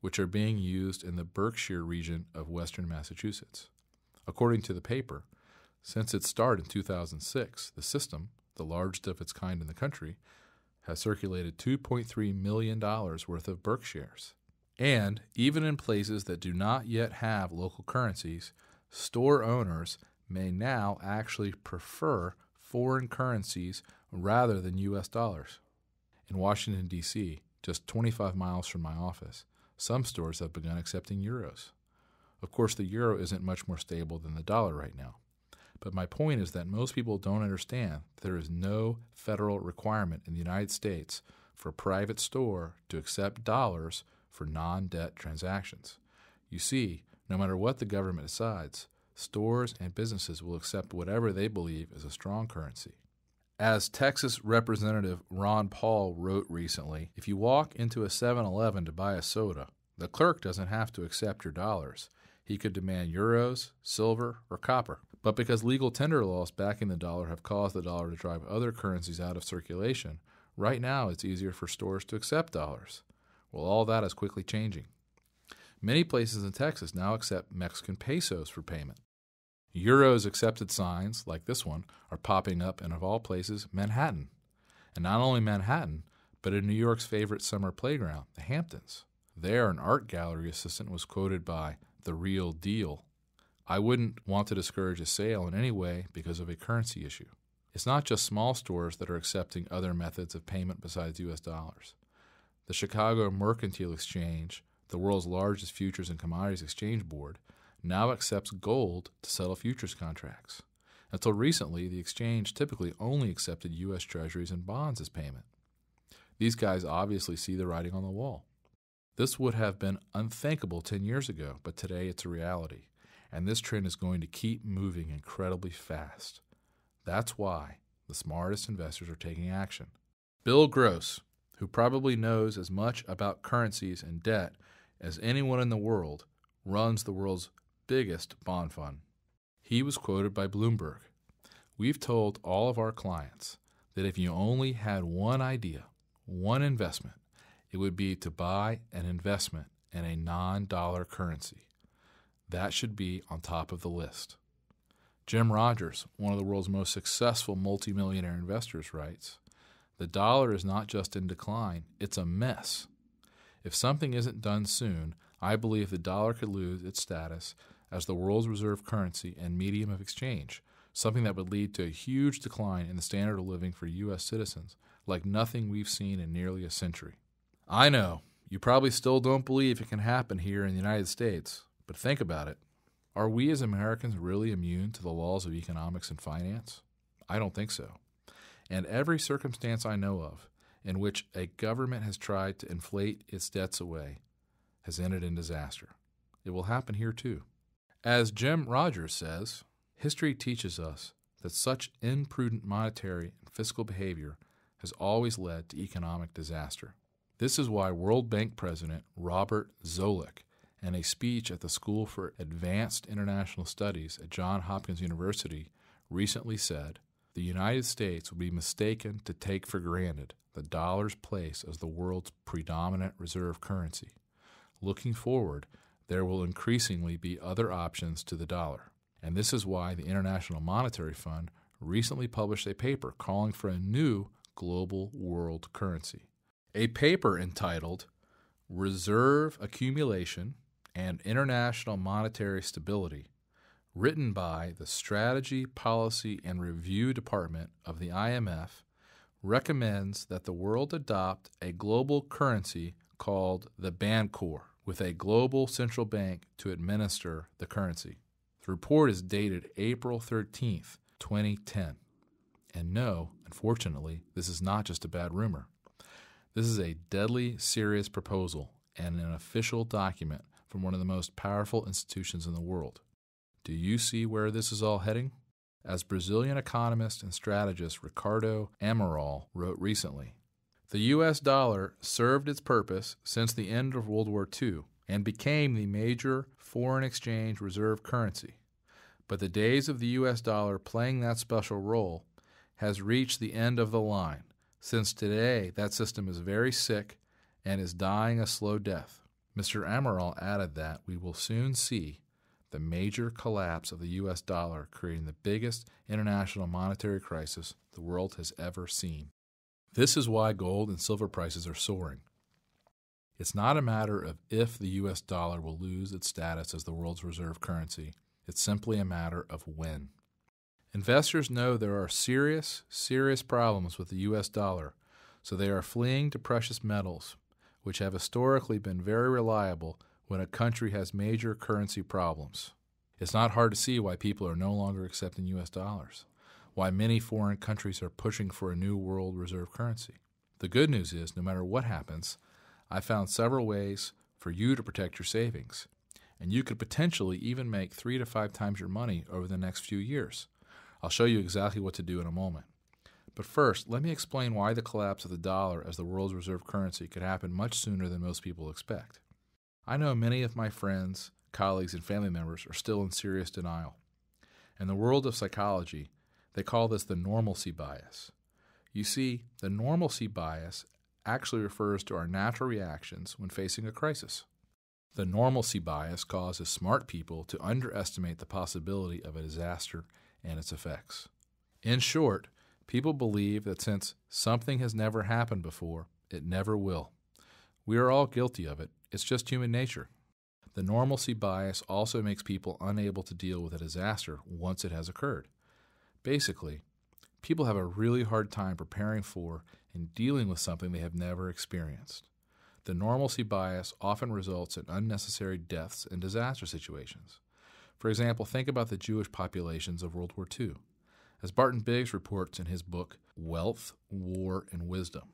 which are being used in the Berkshire region of western Massachusetts. According to the paper, since its start in 2006, the system, the largest of its kind in the country, has circulated $2.3 million worth of Berkshires. And even in places that do not yet have local currencies, store owners may now actually prefer foreign currencies rather than U.S. dollars. In Washington, D.C., just 25 miles from my office, some stores have begun accepting euros. Of course, the euro isn't much more stable than the dollar right now. But my point is that most people don't understand there is no federal requirement in the United States for a private store to accept dollars for non-debt transactions. You see, no matter what the government decides, stores and businesses will accept whatever they believe is a strong currency. As Texas Representative Ron Paul wrote recently, if you walk into a 7-Eleven to buy a soda, the clerk doesn't have to accept your dollars. He could demand euros, silver, or copper. But because legal tender laws backing the dollar have caused the dollar to drive other currencies out of circulation, right now it's easier for stores to accept dollars. Well, all that is quickly changing. Many places in Texas now accept Mexican pesos for payment. Euros accepted signs, like this one, are popping up in, of all places, Manhattan. And not only Manhattan, but in New York's favorite summer playground, the Hamptons. There, an art gallery assistant was quoted by "the real deal." I wouldn't want to discourage a sale in any way because of a currency issue. It's not just small stores that are accepting other methods of payment besides U.S. dollars. The Chicago Mercantile Exchange, the world's largest futures and commodities exchange board, now accepts gold to settle futures contracts. Until recently, the exchange typically only accepted U.S. Treasuries and bonds as payment. These guys obviously see the writing on the wall. This would have been unthinkable 10 years ago, but today it's a reality, and this trend is going to keep moving incredibly fast. That's why the smartest investors are taking action. Bill Gross, who probably knows as much about currencies and debt as anyone in the world, runs the world's biggest bond fund. He was quoted by Bloomberg. "We've told all of our clients that if you only had one idea, one investment, it would be to buy an investment in a non-dollar currency. That should be on top of the list." Jim Rogers, one of the world's most successful multimillionaire investors, writes, "The dollar is not just in decline, it's a mess. If something isn't done soon, I believe the dollar could lose its status as the world's reserve currency and medium of exchange, something that would lead to a huge decline in the standard of living for U.S. citizens, like nothing we've seen in nearly a century." I know, you probably still don't believe it can happen here in the United States, but think about it. Are we as Americans really immune to the laws of economics and finance? I don't think so. And every circumstance I know of in which a government has tried to inflate its debts away has ended in disaster. It will happen here too. As Jim Rogers says, history teaches us that such imprudent monetary and fiscal behavior has always led to economic disaster. This is why World Bank President Robert Zoellick, in a speech at the School for Advanced International Studies at Johns Hopkins University, recently said, "The United States will be mistaken to take for granted the dollar's place as the world's predominant reserve currency. Looking forward, there will increasingly be other options to the dollar." And this is why the International Monetary Fund recently published a paper calling for a new global world currency. A paper entitled Reserve Accumulation and International Monetary Stability, written by the Strategy, Policy, and Review Department of the IMF, recommends that the world adopt a global currency called the Bancor, with a global central bank to administer the currency. The report is dated April 13th, 2010. And no, unfortunately, this is not just a bad rumor. This is a deadly serious proposal and an official document from one of the most powerful institutions in the world. Do you see where this is all heading? As Brazilian economist and strategist Ricardo Amaral wrote recently, the U.S. dollar served its purpose since the end of World War II and became the major foreign exchange reserve currency. But the days of the U.S. dollar playing that special role has reached the end of the line, since today that system is very sick and is dying a slow death. Mr. Amaral added that we will soon see the major collapse of the U.S. dollar, creating the biggest international monetary crisis the world has ever seen. This is why gold and silver prices are soaring. It's not a matter of if the U.S. dollar will lose its status as the world's reserve currency. It's simply a matter of when. Investors know there are serious problems with the U.S. dollar, so they are fleeing to precious metals, which have historically been very reliable when a country has major currency problems. It's not hard to see why people are no longer accepting U.S. dollars, why many foreign countries are pushing for a new world reserve currency. The good news is, no matter what happens, I found several ways for you to protect your savings, and you could potentially even make 3 to 5 times your money over the next few years. I'll show you exactly what to do in a moment. But first, let me explain why the collapse of the dollar as the world's reserve currency could happen much sooner than most people expect. I know many of my friends, colleagues, and family members are still in serious denial. In the world of psychology, they call this the normalcy bias. You see, the normalcy bias actually refers to our natural reactions when facing a crisis. The normalcy bias causes smart people to underestimate the possibility of a disaster and its effects. In short, people believe that since something has never happened before, it never will. We are all guilty of it. It's just human nature. The normalcy bias also makes people unable to deal with a disaster once it has occurred. Basically, people have a really hard time preparing for and dealing with something they have never experienced. The normalcy bias often results in unnecessary deaths in disaster situations. For example, think about the Jewish populations of World War II. As Barton Biggs reports in his book, Wealth, War, and Wisdom,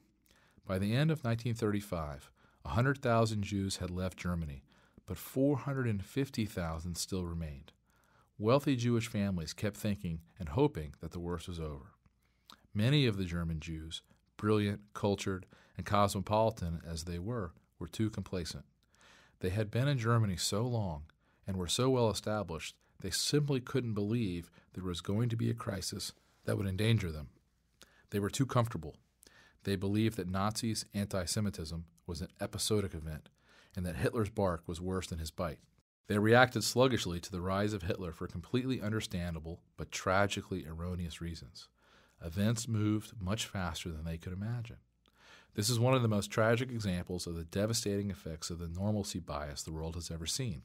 by the end of 1935, 100,000 Jews had left Germany, but 450,000 still remained. Wealthy Jewish families kept thinking and hoping that the worst was over. Many of the German Jews, brilliant, cultured, and cosmopolitan as they were too complacent. They had been in Germany so long and were so well established, they simply couldn't believe there was going to be a crisis that would endanger them. They were too comfortable. They believed that Nazis' anti-Semitism was an episodic event and that Hitler's bark was worse than his bite. They reacted sluggishly to the rise of Hitler for completely understandable but tragically erroneous reasons. Events moved much faster than they could imagine. This is one of the most tragic examples of the devastating effects of the normalcy bias the world has ever seen.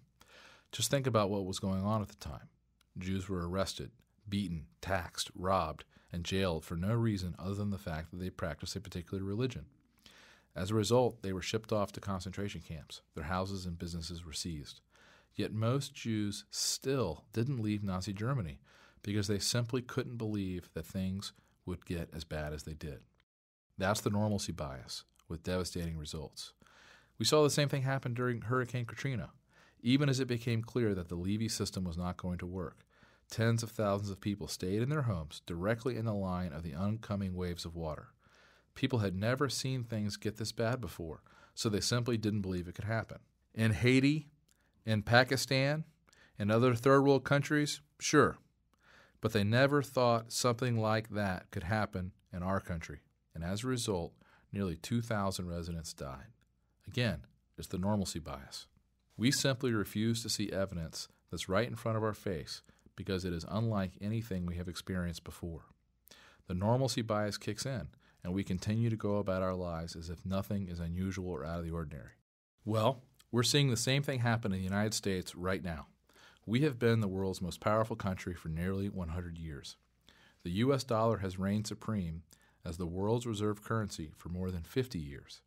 Just think about what was going on at the time. Jews were arrested, beaten, taxed, robbed, and jailed for no reason other than the fact that they practiced a particular religion. As a result, they were shipped off to concentration camps. Their houses and businesses were seized. Yet most Jews still didn't leave Nazi Germany because they simply couldn't believe that things would get as bad as they did. That's the normalcy bias, with devastating results. We saw the same thing happen during Hurricane Katrina. Even as it became clear that the Levy system was not going to work, tens of thousands of people stayed in their homes directly in the line of the oncoming waves of water. People had never seen things get this bad before, so they simply didn't believe it could happen. In Haiti, in Pakistan, and other third world countries, sure. But they never thought something like that could happen in our country. And as a result, nearly 2,000 residents died. Again, it's the normalcy bias. We simply refuse to see evidence that's right in front of our face because it is unlike anything we have experienced before. The normalcy bias kicks in, and we continue to go about our lives as if nothing is unusual or out of the ordinary. Well, we're seeing the same thing happen in the United States right now. We have been the world's most powerful country for nearly 100 years. The U.S. dollar has reigned supreme as the world's reserve currency for more than 50 years.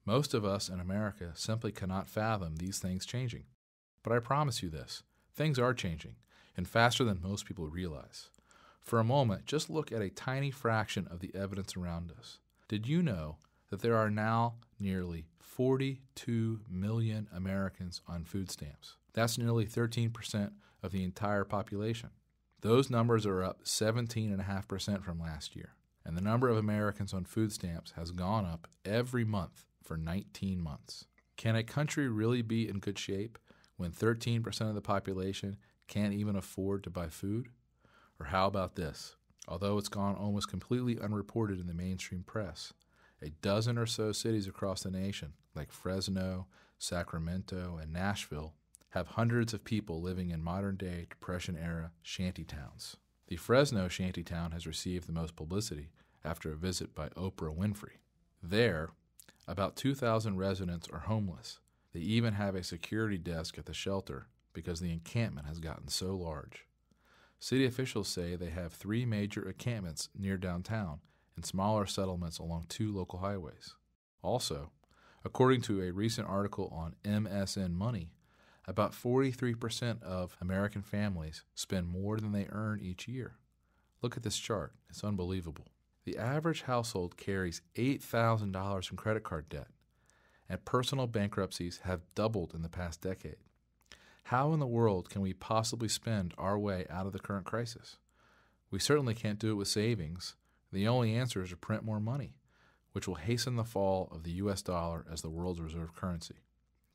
Most of us in America simply cannot fathom these things changing. But I promise you this, things are changing, and faster than most people realize. For a moment, just look at a tiny fraction of the evidence around us. Did you know that there are now nearly 42 million Americans on food stamps? That's nearly 13% of the entire population. Those numbers are up 17.5% from last year, and the number of Americans on food stamps has gone up every month for 19 months. Can a country really be in good shape when 13% of the population can't even afford to buy food? Or how about this? Although it's gone almost completely unreported in the mainstream press, a dozen or so cities across the nation, like Fresno, Sacramento, and Nashville, have hundreds of people living in modern-day Depression-era shantytowns. The Fresno shantytown has received the most publicity after a visit by Oprah Winfrey. There, about 2,000 residents are homeless. They even have a security desk at the shelter because the encampment has gotten so large. City officials say they have 3 major encampments near downtown and smaller settlements along 2 local highways. Also, according to a recent article on MSN Money, about 43% of American families spend more than they earn each year. Look at this chart. It's unbelievable. The average household carries $8,000 in credit card debt, and personal bankruptcies have doubled in the past decade. How in the world can we possibly spend our way out of the current crisis? We certainly can't do it with savings. The only answer is to print more money, which will hasten the fall of the U.S. dollar as the world's reserve currency.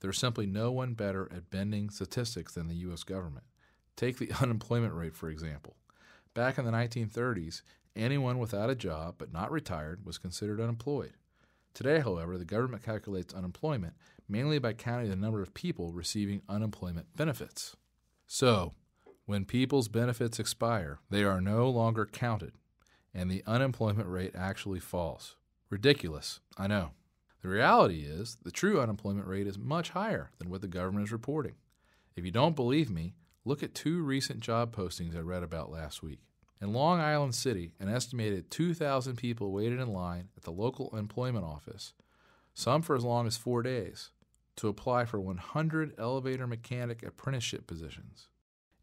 There's simply no one better at bending statistics than the U.S. government. Take the unemployment rate, for example. Back in the 1930s, anyone without a job but not retired was considered unemployed. Today, however, the government calculates unemployment mainly by counting the number of people receiving unemployment benefits. So, when people's benefits expire, they are no longer counted, and the unemployment rate actually falls. Ridiculous, I know. The reality is the true unemployment rate is much higher than what the government is reporting. If you don't believe me, look at 2 recent job postings I read about last week. In Long Island City, an estimated 2,000 people waited in line at the local employment office, some for as long as 4 days, to apply for 100 elevator mechanic apprenticeship positions.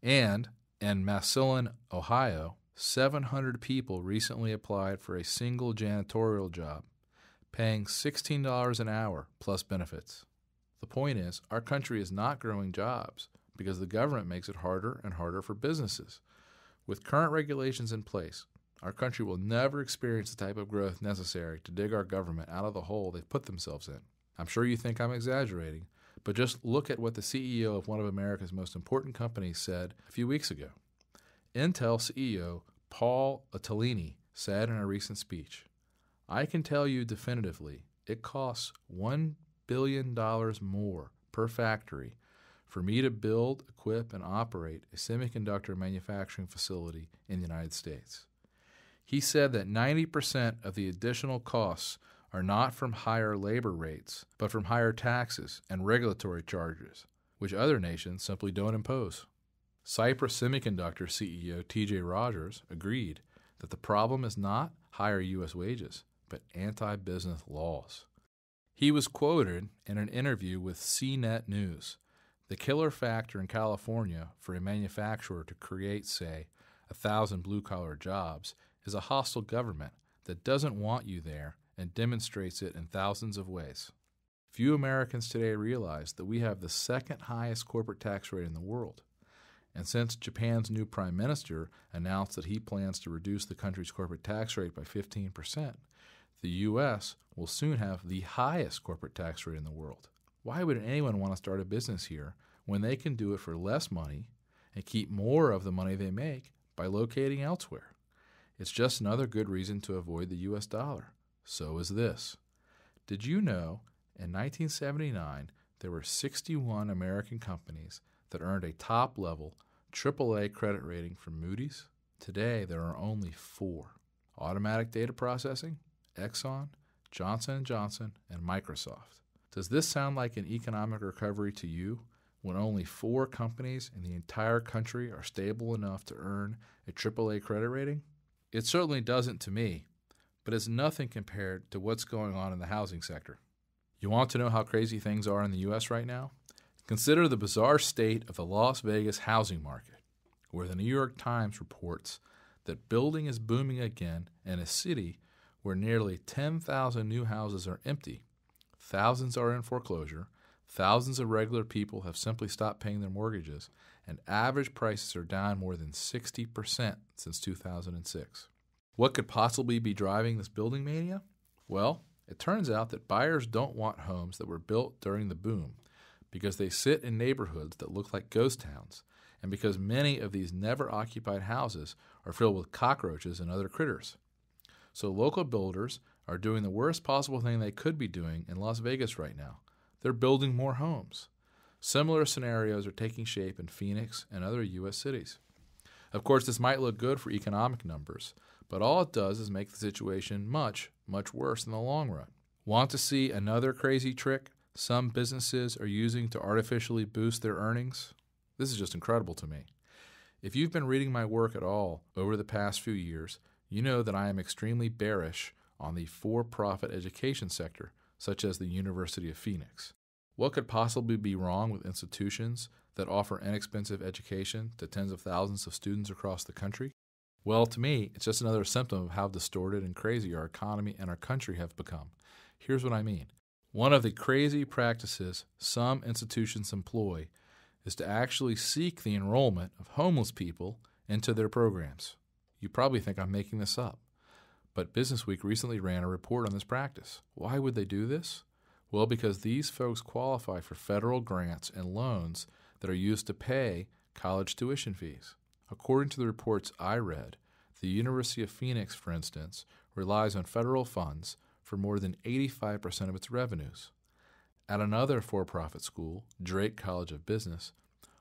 And in Massillon, Ohio, 700 people recently applied for a single janitorial job, paying $16 an hour plus benefits. The point is, our country is not growing jobs because the government makes it harder and harder for businesses. With current regulations in place, our country will never experience the type of growth necessary to dig our government out of the hole they've put themselves in. I'm sure you think I'm exaggerating, but just look at what the CEO of one of America's most important companies said a few weeks ago. Intel CEO Paul Otellini said in a recent speech, "I can tell you definitively it costs $1 billion more per factory for me to build, equip, and operate a semiconductor manufacturing facility in the United States." He said that 90% of the additional costs are not from higher labor rates, but from higher taxes and regulatory charges, which other nations simply don't impose. Cypress Semiconductor CEO T.J. Rogers agreed that the problem is not higher U.S. wages, but anti-business laws. He was quoted in an interview with CNET News The killer factor in California for a manufacturer to create, say, 1,000 blue-collar jobs is a hostile government that doesn't want you there and demonstrates it in thousands of ways. Few Americans today realize that we have the second highest corporate tax rate in the world. And since Japan's new prime minister announced that he plans to reduce the country's corporate tax rate by 15%, the U.S. will soon have the highest corporate tax rate in the world. Why would anyone want to start a business here when they can do it for less money and keep more of the money they make by locating elsewhere? It's just another good reason to avoid the U.S. dollar. So is this. Did you know in 1979 there were 61 American companies that earned a top-level AAA credit rating from Moody's? Today there are only 4. Automatic Data Processing, Exxon, Johnson & Johnson, and Microsoft. Does this sound like an economic recovery to you when only 4 companies in the entire country are stable enough to earn a AAA credit rating? It certainly doesn't to me, but it's nothing compared to what's going on in the housing sector. You want to know how crazy things are in the U.S. right now? Consider the bizarre state of the Las Vegas housing market, where the New York Times reports that building is booming again in a city where nearly 10,000 new houses are empty, thousands are in foreclosure, thousands of regular people have simply stopped paying their mortgages, and average prices are down more than 60% since 2006. What could possibly be driving this building mania? Well, it turns out that buyers don't want homes that were built during the boom because they sit in neighborhoods that look like ghost towns and because many of these never-occupied houses are filled with cockroaches and other critters. So local builders are doing the worst possible thing they could be doing in Las Vegas right now. They're building more homes. Similar scenarios are taking shape in Phoenix and other U.S. cities. Of course, this might look good for economic numbers, but all it does is make the situation much, much worse in the long run. Want to see another crazy trick some businesses are using to artificially boost their earnings? This is just incredible to me. If you've been reading my work at all over the past few years, you know that I am extremely bearish on the for-profit education sector, such as the University of Phoenix. What could possibly be wrong with institutions that offer inexpensive education to tens of thousands of students across the country? Well, to me, it's just another symptom of how distorted and crazy our economy and our country have become. Here's what I mean. One of the crazy practices some institutions employ is to actually seek the enrollment of homeless people into their programs. You probably think I'm making this up, but Businessweek recently ran a report on this practice. Why would they do this? Well, because these folks qualify for federal grants and loans that are used to pay college tuition fees. According to the reports I read, the University of Phoenix, for instance, relies on federal funds for more than 85% of its revenues. At another for-profit school, Drake College of Business,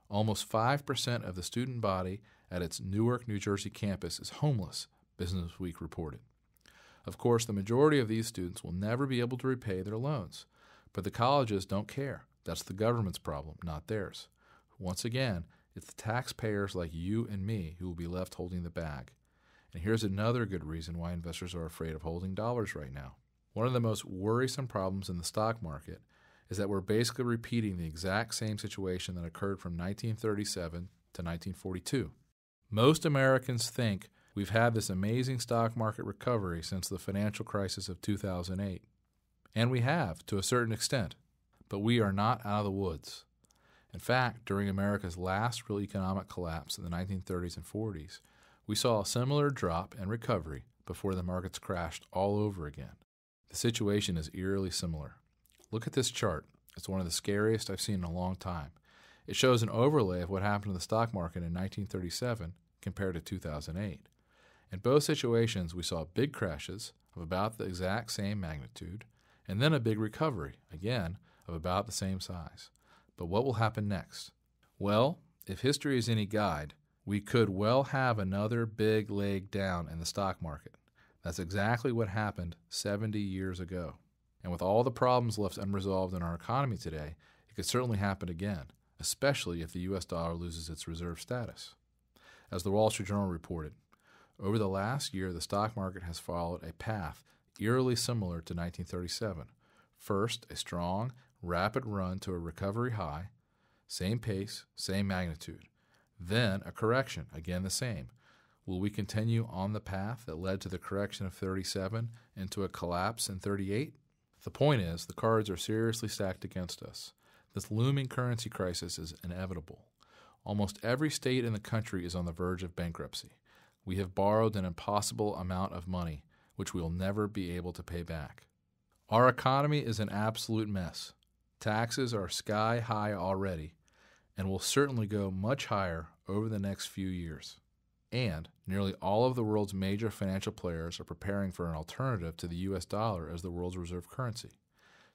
almost 5% of the student body at its Newark, New Jersey campus is homeless, Businessweek reported. Of course, the majority of these students will never be able to repay their loans, but the colleges don't care. That's the government's problem, not theirs. Once again, it's the taxpayers like you and me who will be left holding the bag. And here's another good reason why investors are afraid of holding dollars right now. One of the most worrisome problems in the stock market is that we're basically repeating the exact same situation that occurred from 1937 to 1942. Most Americans think we've had this amazing stock market recovery since the financial crisis of 2008. And we have, to a certain extent. But we are not out of the woods. In fact, during America's last real economic collapse in the 1930s and 40s, we saw a similar drop and recovery before the markets crashed all over again. The situation is eerily similar. Look at this chart. It's one of the scariest I've seen in a long time. It shows an overlay of what happened to the stock market in 1937 compared to 2008. In both situations, we saw big crashes of about the exact same magnitude, and then a big recovery, again, of about the same size. But what will happen next? Well, if history is any guide, we could well have another big leg down in the stock market. That's exactly what happened 70 years ago. And with all the problems left unresolved in our economy today, it could certainly happen again, especially if the U.S. dollar loses its reserve status. As the Wall Street Journal reported, over the last year, the stock market has followed a path eerily similar to 1937. First, a strong, rapid run to a recovery high, Same pace, same magnitude. Then a correction, again the same. Will we continue on the path that led to the correction of 37 into a collapse in 38? The point is, the cards are seriously stacked against us. This looming currency crisis is inevitable. Almost every state in the country is on the verge of bankruptcy. We have borrowed an impossible amount of money, which we will never be able to pay back. Our economy is an absolute mess. Taxes are sky high already, and will certainly go much higher over the next few years. And nearly all of the world's major financial players are preparing for an alternative to the U.S. dollar as the world's reserve currency.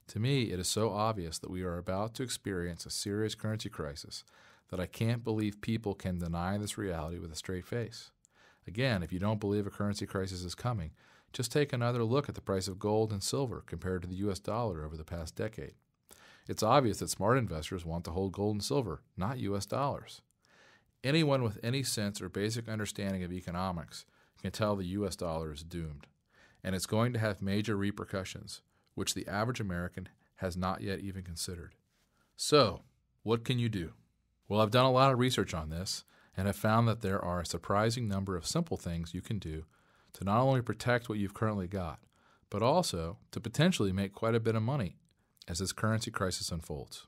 To me, it is so obvious that we are about to experience a serious currency crisis that I can't believe people can deny this reality with a straight face. Again, if you don't believe a currency crisis is coming, just take another look at the price of gold and silver compared to the U.S. dollar over the past decade. It's obvious that smart investors want to hold gold and silver, not U.S. dollars. Anyone with any sense or basic understanding of economics can tell the U.S. dollar is doomed, and it's going to have major repercussions, which the average American has not yet even considered. So, what can you do? Well, I've done a lot of research on this, and have found that there are a surprising number of simple things you can do to not only protect what you've currently got, but also to potentially make quite a bit of money as this currency crisis unfolds.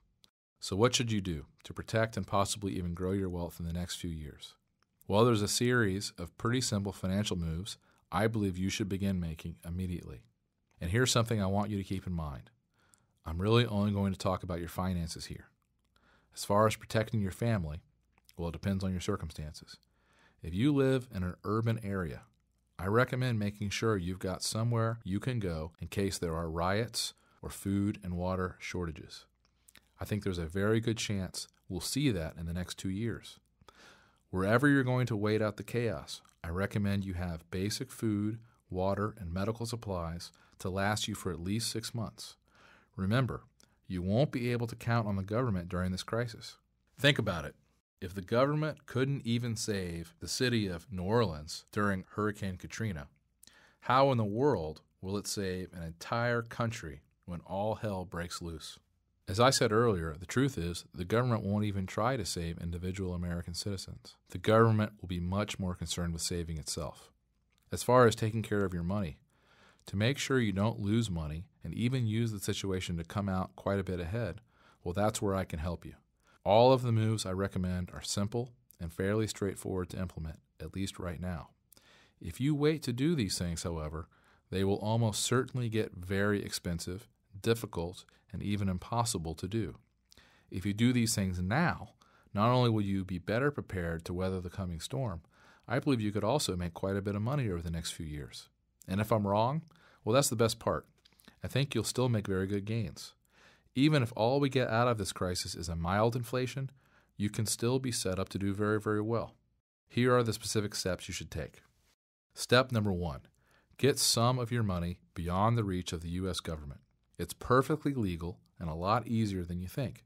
So what should you do to protect and possibly even grow your wealth in the next few years? Well, there's a series of pretty simple financial moves I believe you should begin making immediately. And here's something I want you to keep in mind. I'm really only going to talk about your finances here. As far as protecting your family, well, it depends on your circumstances. If you live in an urban area, I recommend making sure you've got somewhere you can go in case there are riots or food and water shortages. I think there's a very good chance we'll see that in the next 2 years. Wherever you're going to wait out the chaos, I recommend you have basic food, water, and medical supplies to last you for at least 6 months. Remember, you won't be able to count on the government during this crisis. Think about it. If the government couldn't even save the city of New Orleans during Hurricane Katrina, how in the world will it save an entire country when all hell breaks loose? As I said earlier, the truth is the government won't even try to save individual American citizens. The government will be much more concerned with saving itself. As far as taking care of your money, to make sure you don't lose money and even use the situation to come out quite a bit ahead, well, that's where I can help you. All of the moves I recommend are simple and fairly straightforward to implement, at least right now. If you wait to do these things, however, they will almost certainly get very expensive, difficult, and even impossible to do. If you do these things now, not only will you be better prepared to weather the coming storm, I believe you could also make quite a bit of money over the next few years. And if I'm wrong, well, that's the best part. I think you'll still make very good gains. Even if all we get out of this crisis is a mild inflation, you can still be set up to do very, very well. Here are the specific steps you should take. Step number 1, get some of your money beyond the reach of the U.S. government. It's perfectly legal and a lot easier than you think.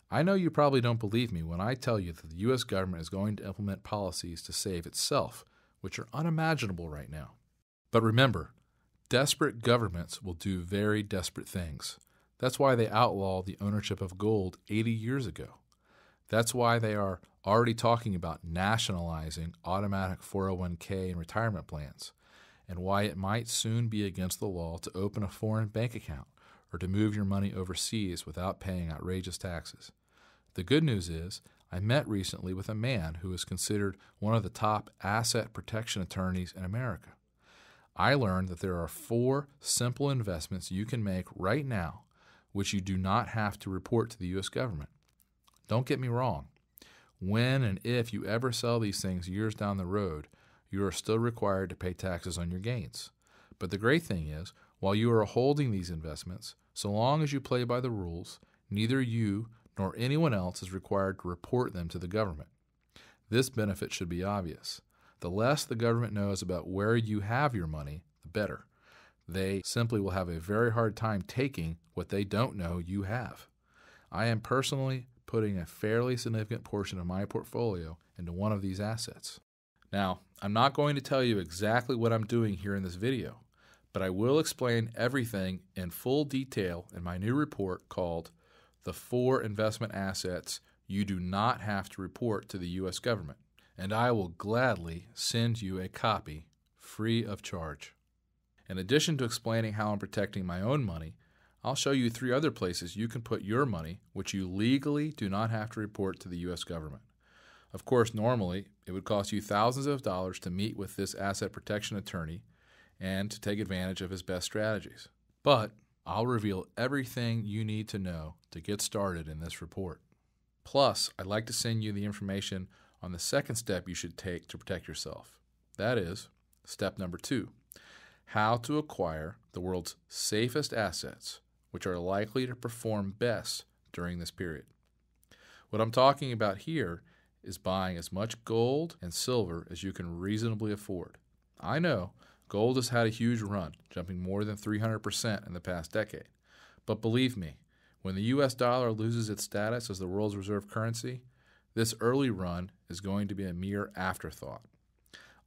I know you probably don't believe me when I tell you that the U.S. government is going to implement policies to save itself, which are unimaginable right now. But remember, desperate governments will do very desperate things. That's why they outlawed the ownership of gold 80 years ago. That's why they are already talking about nationalizing automatic 401k and retirement plans, and why it might soon be against the law to open a foreign bank account or to move your money overseas without paying outrageous taxes. The good news is, I met recently with a man who is considered one of the top asset protection attorneys in America. I learned that there are 4 simple investments you can make right now which you do not have to report to the U.S. government. Don't get me wrong. When and if you ever sell these things years down the road, you are still required to pay taxes on your gains. But the great thing is, while you are holding these investments, so long as you play by the rules, neither you nor anyone else is required to report them to the government. This benefit should be obvious. The less the government knows about where you have your money, the better. They simply will have a very hard time taking what they don't know you have. I am personally putting a fairly significant portion of my portfolio into one of these assets. Now, I'm not going to tell you exactly what I'm doing here in this video, but I will explain everything in full detail in my new report called The 4 Investment Assets you do not have to report to the U.S. government, and I will gladly send you a copy free of charge. In addition to explaining how I'm protecting my own money, I'll show you 3 other places you can put your money which you legally do not have to report to the U.S. government. Of course, normally, it would cost you thousands of dollars to meet with this asset protection attorney and to take advantage of his best strategies. But I'll reveal everything you need to know to get started in this report. Plus, I'd like to send you the information on the second step you should take to protect yourself. That is, step number 2, how to acquire the world's safest assets, which are likely to perform best during this period. What I'm talking about here is buying as much gold and silver as you can reasonably afford. I know gold has had a huge run, jumping more than 300% in the past decade. But believe me, when the U.S. dollar loses its status as the world's reserve currency, this early run is going to be a mere afterthought.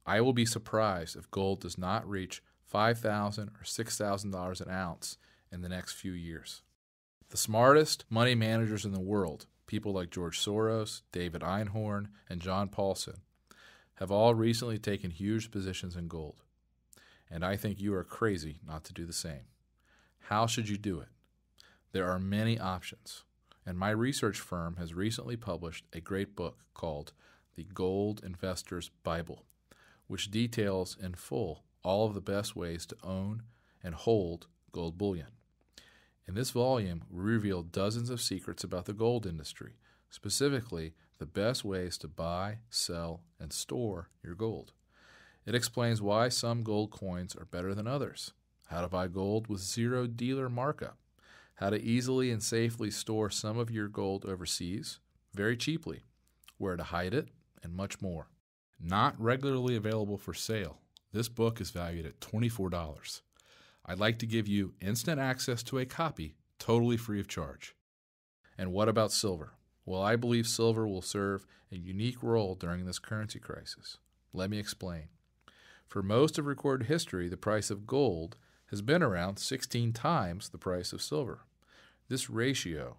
I will be surprised if gold does not reach $5,000 or $6,000 an ounce in the next few years. The smartest money managers in the world, people like George Soros, David Einhorn, and John Paulson, have all recently taken huge positions in gold. And I think you are crazy not to do the same. How should you do it? There are many options, and my research firm has recently published a great book called The Gold Investor's Bible, which details in full all of the best ways to own and hold gold bullion. In this volume, we reveal dozens of secrets about the gold industry, specifically the best ways to buy, sell, and store your gold. It explains why some gold coins are better than others, how to buy gold with zero dealer markup, how to easily and safely store some of your gold overseas, very cheaply, where to hide it, and much more. Not regularly available for sale, this book is valued at $24. I'd like to give you instant access to a copy, totally free of charge. And what about silver? Well, I believe silver will serve a unique role during this currency crisis. Let me explain. For most of recorded history, the price of gold has been around 16 times the price of silver. This ratio,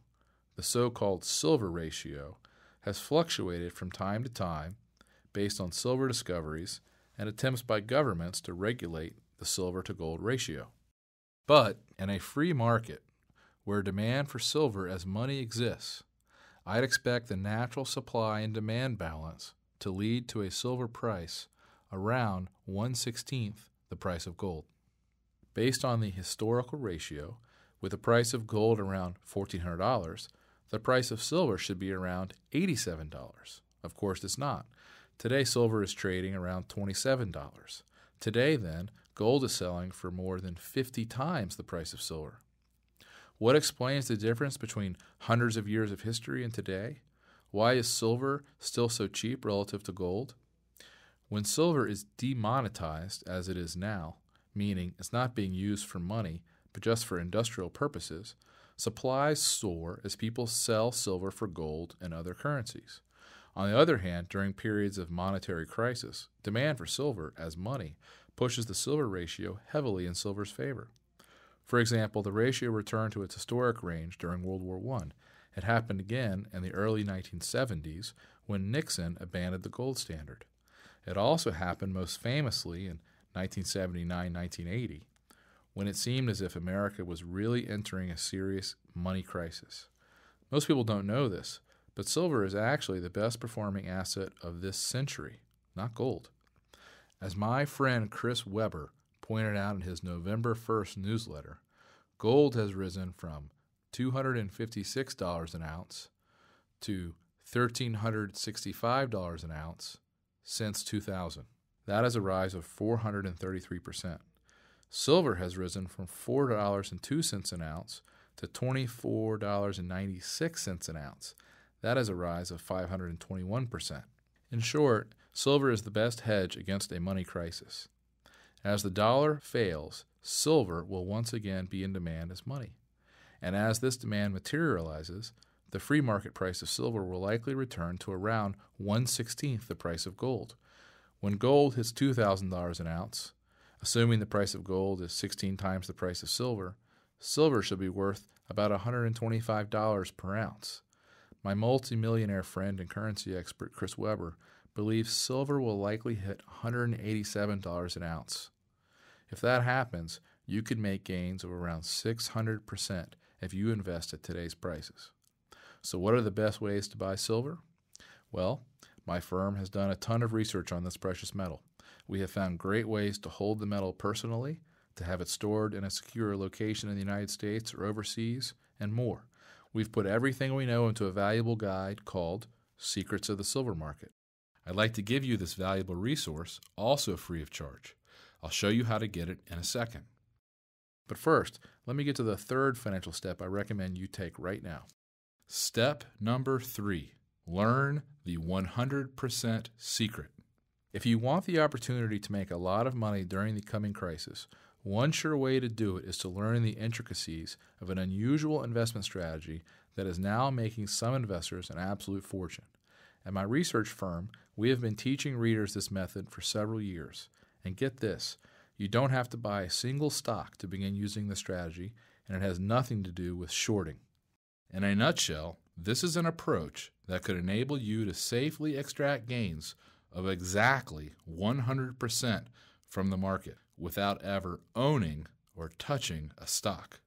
the so-called silver ratio, has fluctuated from time to time based on silver discoveries and attempts by governments to regulate the silver-to-gold ratio. But in a free market, where demand for silver as money exists, I'd expect the natural supply and demand balance to lead to a silver price around 1/16 the price of gold. Based on the historical ratio, with the price of gold around $1,400, the price of silver should be around $87. Of course, it's not. Today, silver is trading around $27. Today, then, gold is selling for more than 50 times the price of silver. What explains the difference between hundreds of years of history and today? Why is silver still so cheap relative to gold? When silver is demonetized, as it is now, meaning it's not being used for money, but just for industrial purposes, supplies soar as people sell silver for gold and other currencies. On the other hand, during periods of monetary crisis, demand for silver as money pushes the silver ratio heavily in silver's favor. For example, the ratio returned to its historic range during World War I. It happened again in the early 1970s when Nixon abandoned the gold standard. It also happened most famously in 1979-1980, when it seemed as if America was really entering a serious money crisis. Most people don't know this, but silver is actually the best performing asset of this century, not gold. As my friend Chris Weber pointed out in his November 1st newsletter, gold has risen from $256 an ounce to $1,365 an ounce since 2000. That is a rise of 433%. Silver has risen from $4.02 an ounce to $24.96 an ounce. That is a rise of 521%. In short, silver is the best hedge against a money crisis. As the dollar fails, silver will once again be in demand as money. And as this demand materializes, the free market price of silver will likely return to around 1/16 the price of gold. When gold hits $2,000 an ounce, assuming the price of gold is 16 times the price of silver, silver should be worth about $125 per ounce. My multimillionaire friend and currency expert Chris Weber believes silver will likely hit $187 an ounce. If that happens, you could make gains of around 600% if you invest at today's prices. So what are the best ways to buy silver? Well, my firm has done a ton of research on this precious metal. We have found great ways to hold the metal personally, to have it stored in a secure location in the United States or overseas, and more. We've put everything we know into a valuable guide called Secrets of the Silver Market. I'd like to give you this valuable resource, also free of charge. I'll show you how to get it in a second. But first, let me get to the third financial step I recommend you take right now. Step number 3, learn the 100% secret. If you want the opportunity to make a lot of money during the coming crisis, one sure way to do it is to learn the intricacies of an unusual investment strategy that is now making some investors an absolute fortune. At my research firm, we have been teaching readers this method for several years. And get this, you don't have to buy a single stock to begin using the strategy, and it has nothing to do with shorting. In a nutshell, this is an approach that could enable you to safely extract gains of exactly 100% from the market without ever owning or touching a stock.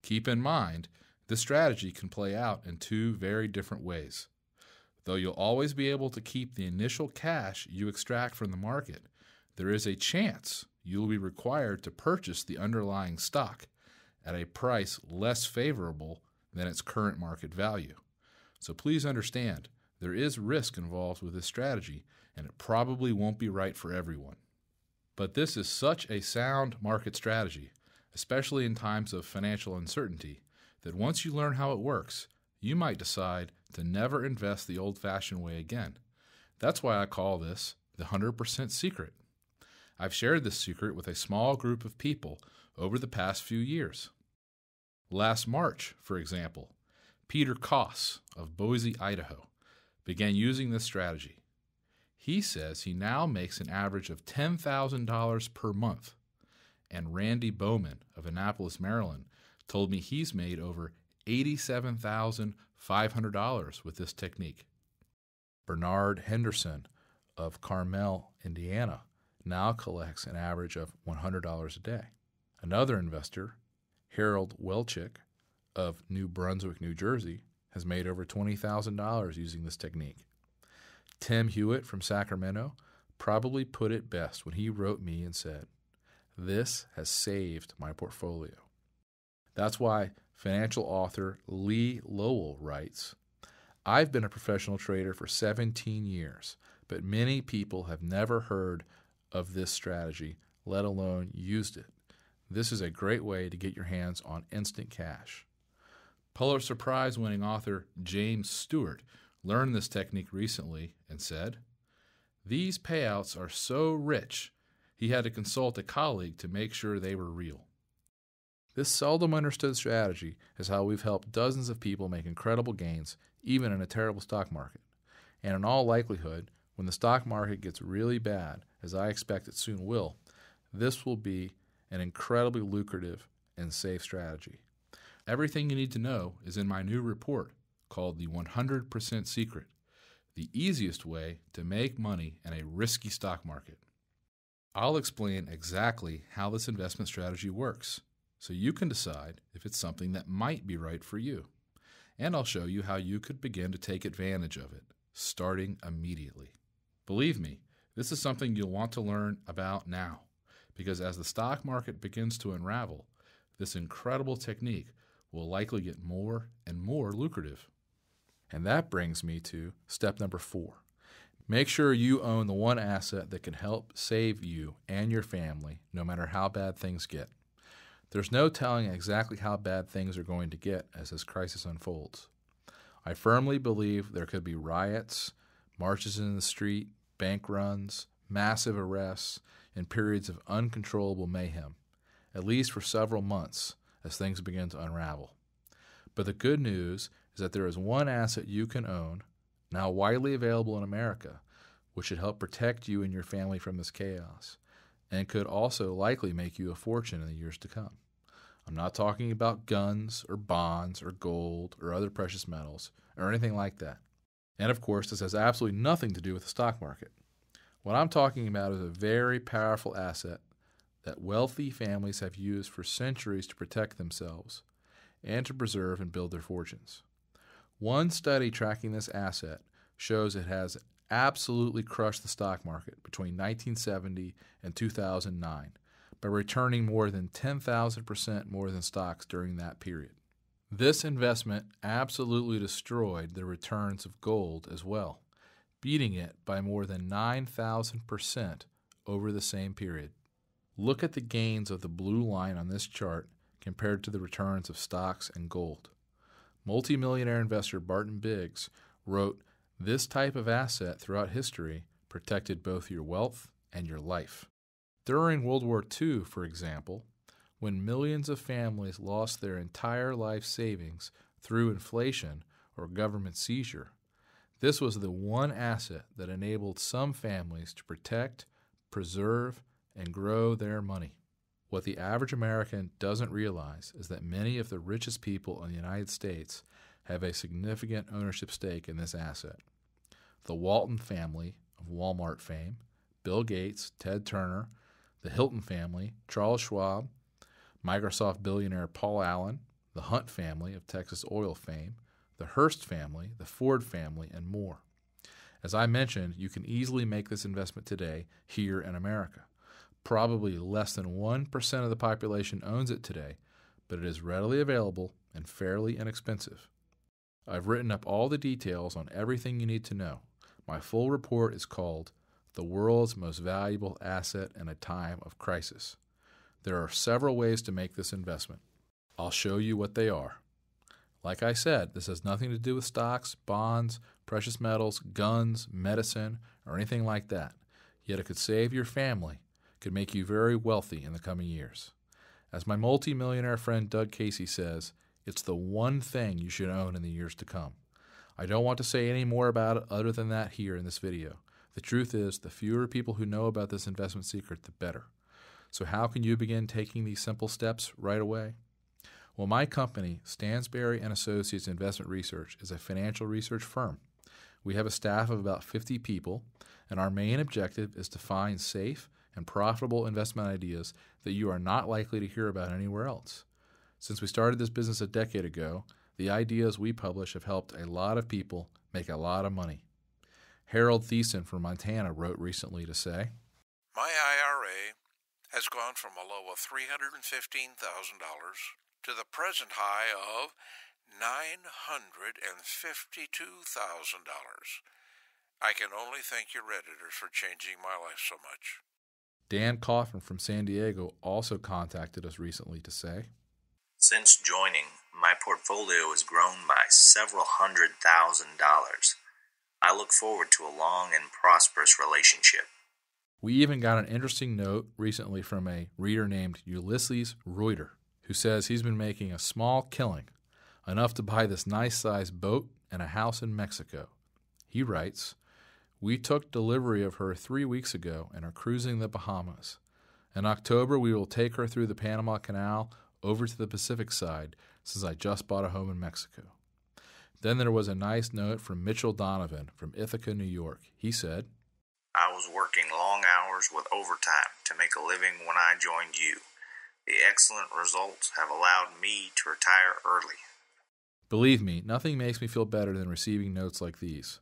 Keep in mind, this strategy can play out in 2 very different ways. Though you'll always be able to keep the initial cash you extract from the market, there is a chance you'll be required to purchase the underlying stock at a price less favorable than its current market value. So please understand, there is risk involved with this strategy, and it probably won't be right for everyone. But this is such a sound market strategy, especially in times of financial uncertainty, that once you learn how it works, you might decide to never invest the old-fashioned way again. That's why I call this the 100% secret. I've shared this secret with a small group of people over the past few years. Last March, for example, Peter Koss of Boise, Idaho, began using this strategy. He says he now makes an average of $10,000 per month, and Randy Bowman of Annapolis, Maryland, told me he's made over $87,500 with this technique. Bernard Henderson of Carmel, Indiana, now collects an average of $100 a day. Another investor, Harold Welchick of New Brunswick, New Jersey, has made over $20,000 using this technique. Tim Hewitt from Sacramento probably put it best when he wrote me and said, "This has saved my portfolio." That's why financial author Lee Lowell writes, "I've been a professional trader for 17 years, but many people have never heard of this strategy, let alone used it. This is a great way to get your hands on instant cash." Pulitzer Prize-winning author James Stewart learned this technique recently and said, "These payouts are so rich, he had to consult a colleague to make sure they were real." This seldom understood strategy is how we've helped dozens of people make incredible gains, even in a terrible stock market. And in all likelihood, when the stock market gets really bad, as I expect it soon will, this will be an incredibly lucrative and safe strategy. Everything you need to know is in my new report called The 100% Secret, the easiest way to make money in a risky stock market. I'll explain exactly how this investment strategy works, so you can decide if it's something that might be right for you. And I'll show you how you could begin to take advantage of it, starting immediately. Believe me, this is something you'll want to learn about now, because as the stock market begins to unravel, this incredible technique will likely get more and more lucrative. And that brings me to step number 4. Make sure you own the one asset that can help save you and your family no matter how bad things get. There's no telling exactly how bad things are going to get as this crisis unfolds. I firmly believe there could be riots, marches in the street, bank runs, massive arrests, and periods of uncontrollable mayhem, at least for several months as things begin to unravel. But the good news is that there is one asset you can own, now widely available in America, which should help protect you and your family from this chaos, and could also likely make you a fortune in the years to come. I'm not talking about guns or bonds or gold or other precious metals or anything like that. And of course, this has absolutely nothing to do with the stock market. What I'm talking about is a very powerful asset that wealthy families have used for centuries to protect themselves and to preserve and build their fortunes. One study tracking this asset shows it has absolutely crushed the stock market between 1970 and 2009 by returning more than 10,000% more than stocks during that period. This investment absolutely destroyed the returns of gold as well, beating it by more than 9,000% over the same period. Look at the gains of the blue line on this chart compared to the returns of stocks and gold. Multimillionaire investor Barton Biggs wrote, "This type of asset throughout history protected both your wealth and your life." During World War II, for example, when millions of families lost their entire life savings through inflation or government seizure, this was the one asset that enabled some families to protect, preserve, and grow their money. What the average American doesn't realize is that many of the richest people in the United States have a significant ownership stake in this asset. The Walton family of Walmart fame, Bill Gates, Ted Turner, the Hilton family, Charles Schwab, Microsoft billionaire Paul Allen, the Hunt family of Texas oil fame, the Hearst family, the Ford family, and more. As I mentioned, you can easily make this investment today here in America. Probably less than 1% of the population owns it today, but it is readily available and fairly inexpensive. I've written up all the details on everything you need to know. My full report is called The World's Most Valuable Asset in a Time of Crisis. There are several ways to make this investment. I'll show you what they are. Like I said, this has nothing to do with stocks, bonds, precious metals, guns, medicine, or anything like that. Yet it could save your family, could make you very wealthy in the coming years. As my multi-millionaire friend Doug Casey says, it's the one thing you should own in the years to come. I don't want to say any more about it other than that here in this video. The truth is, the fewer people who know about this investment secret, the better. So how can you begin taking these simple steps right away? Well, my company, Stansberry & Associates Investment Research, is a financial research firm. We have a staff of about 50 people, and our main objective is to find safe and profitable investment ideas that you are not likely to hear about anywhere else. Since we started this business a decade ago, the ideas we publish have helped a lot of people make a lot of money. Harold Thiessen from Montana wrote recently to say, "My IRA has gone from a low of $315,000 to the present high of $952,000. I can only thank your Redditors for changing my life so much." Dan Coffin from San Diego also contacted us recently to say, "Since joining, my portfolio has grown by several $100,000. I look forward to a long and prosperous relationship." We even got an interesting note recently from a reader named Ulysses Reuter, who says he's been making a small killing, enough to buy this nice-sized boat and a house in Mexico. He writes, "We took delivery of her 3 weeks ago and are cruising the Bahamas. In October, we will take her through the Panama Canal over to the Pacific side, since I just bought a home in Mexico." Then there was a nice note from Mitchell Donovan from Ithaca, New York. He said, "I was working long hours with overtime to make a living when I joined you. The excellent results have allowed me to retire early." Believe me, nothing makes me feel better than receiving notes like these.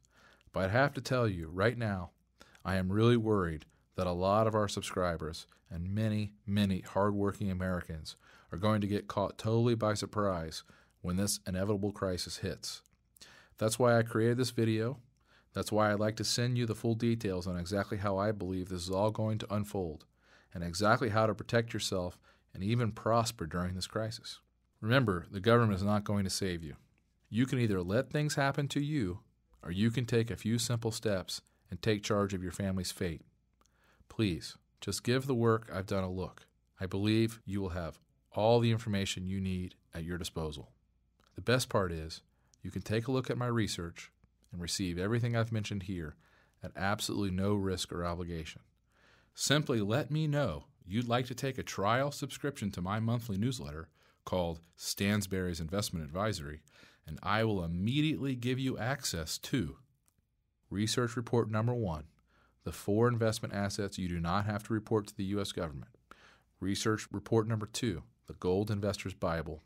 But I'd have to tell you, right now, I am really worried that a lot of our subscribers and many, many hardworking Americans are going to get caught totally by surprise when this inevitable crisis hits. That's why I created this video. That's why I'd like to send you the full details on exactly how I believe this is all going to unfold, and exactly how to protect yourself and even prosper during this crisis. Remember, the government is not going to save you. You can either let things happen to you, or you can take a few simple steps and take charge of your family's fate. Please, just give the work I've done a look. I believe you will have all the information you need at your disposal. The best part is, you can take a look at my research and receive everything I've mentioned here at absolutely no risk or obligation. Simply let me know you'd like to take a trial subscription to my monthly newsletter called Stansberry's Investment Advisory, and I will immediately give you access to Research Report Number 1, the 4 investment assets you do not have to report to the U.S. government. Research Report Number 2, the Gold Investor's Bible.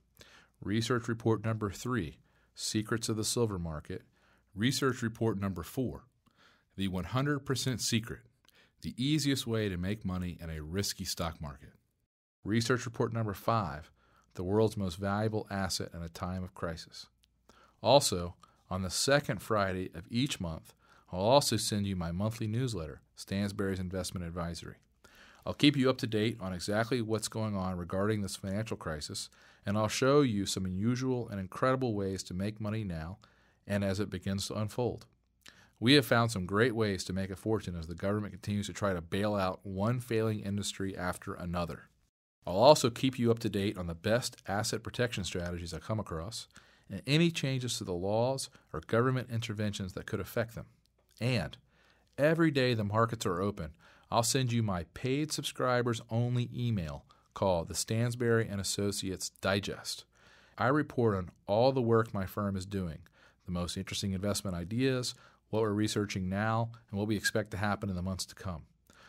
Research Report Number 3, Secrets of the Silver Market. Research Report Number 4, the 100% secret, the easiest way to make money in a risky stock market. Research Report Number 5, the world's most valuable asset in a time of crisis. Also, on the second Friday of each month, I'll also send you my monthly newsletter, Stansberry's Investment Advisory. I'll keep you up to date on exactly what's going on regarding this financial crisis, and I'll show you some unusual and incredible ways to make money now and as it begins to unfold. We have found some great ways to make a fortune as the government continues to try to bail out one failing industry after another. I'll also keep you up to date on the best asset protection strategies I come across and any changes to the laws or government interventions that could affect them. And every day the markets are open, I'll send you my paid subscribers only email called the Stansberry and Associates Digest. I report on all the work my firm is doing, the most interesting investment ideas, what we're researching now, and what we expect to happen in the months to come.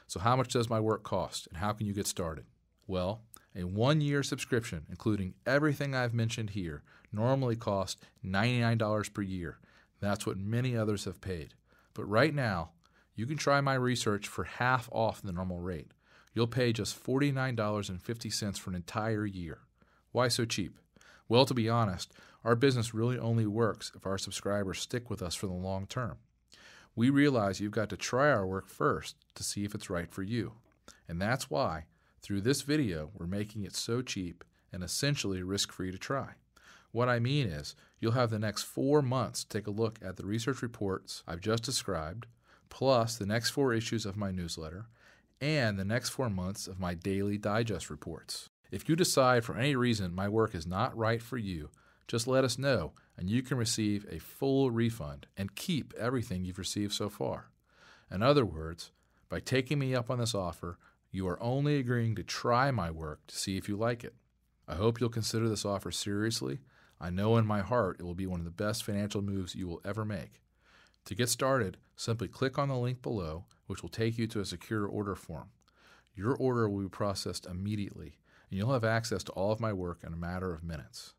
So how much does my work cost, and how can you get started? Well, a 1-year subscription, including everything I've mentioned here, normally costs $99 per year. That's what many others have paid. But right now, you can try my research for half off the normal rate. You'll pay just $49.50 for an entire year. Why so cheap? Well, to be honest, our business really only works if our subscribers stick with us for the long term. We realize you've got to try our work first to see if it's right for you. And that's why, through this video, we're making it so cheap and essentially risk-free to try. What I mean is, you'll have the next 4 months to take a look at the research reports I've just described, plus the next 4 issues of my newsletter, and the next 4 months of my daily digest reports. If you decide for any reason my work is not right for you, just let us know, and you can receive a full refund and keep everything you've received so far. In other words, by taking me up on this offer, you are only agreeing to try my work to see if you like it. I hope you'll consider this offer seriously. I know in my heart it will be one of the best financial moves you will ever make. To get started, simply click on the link below, which will take you to a secure order form. Your order will be processed immediately, and you'll have access to all of my work in a matter of minutes.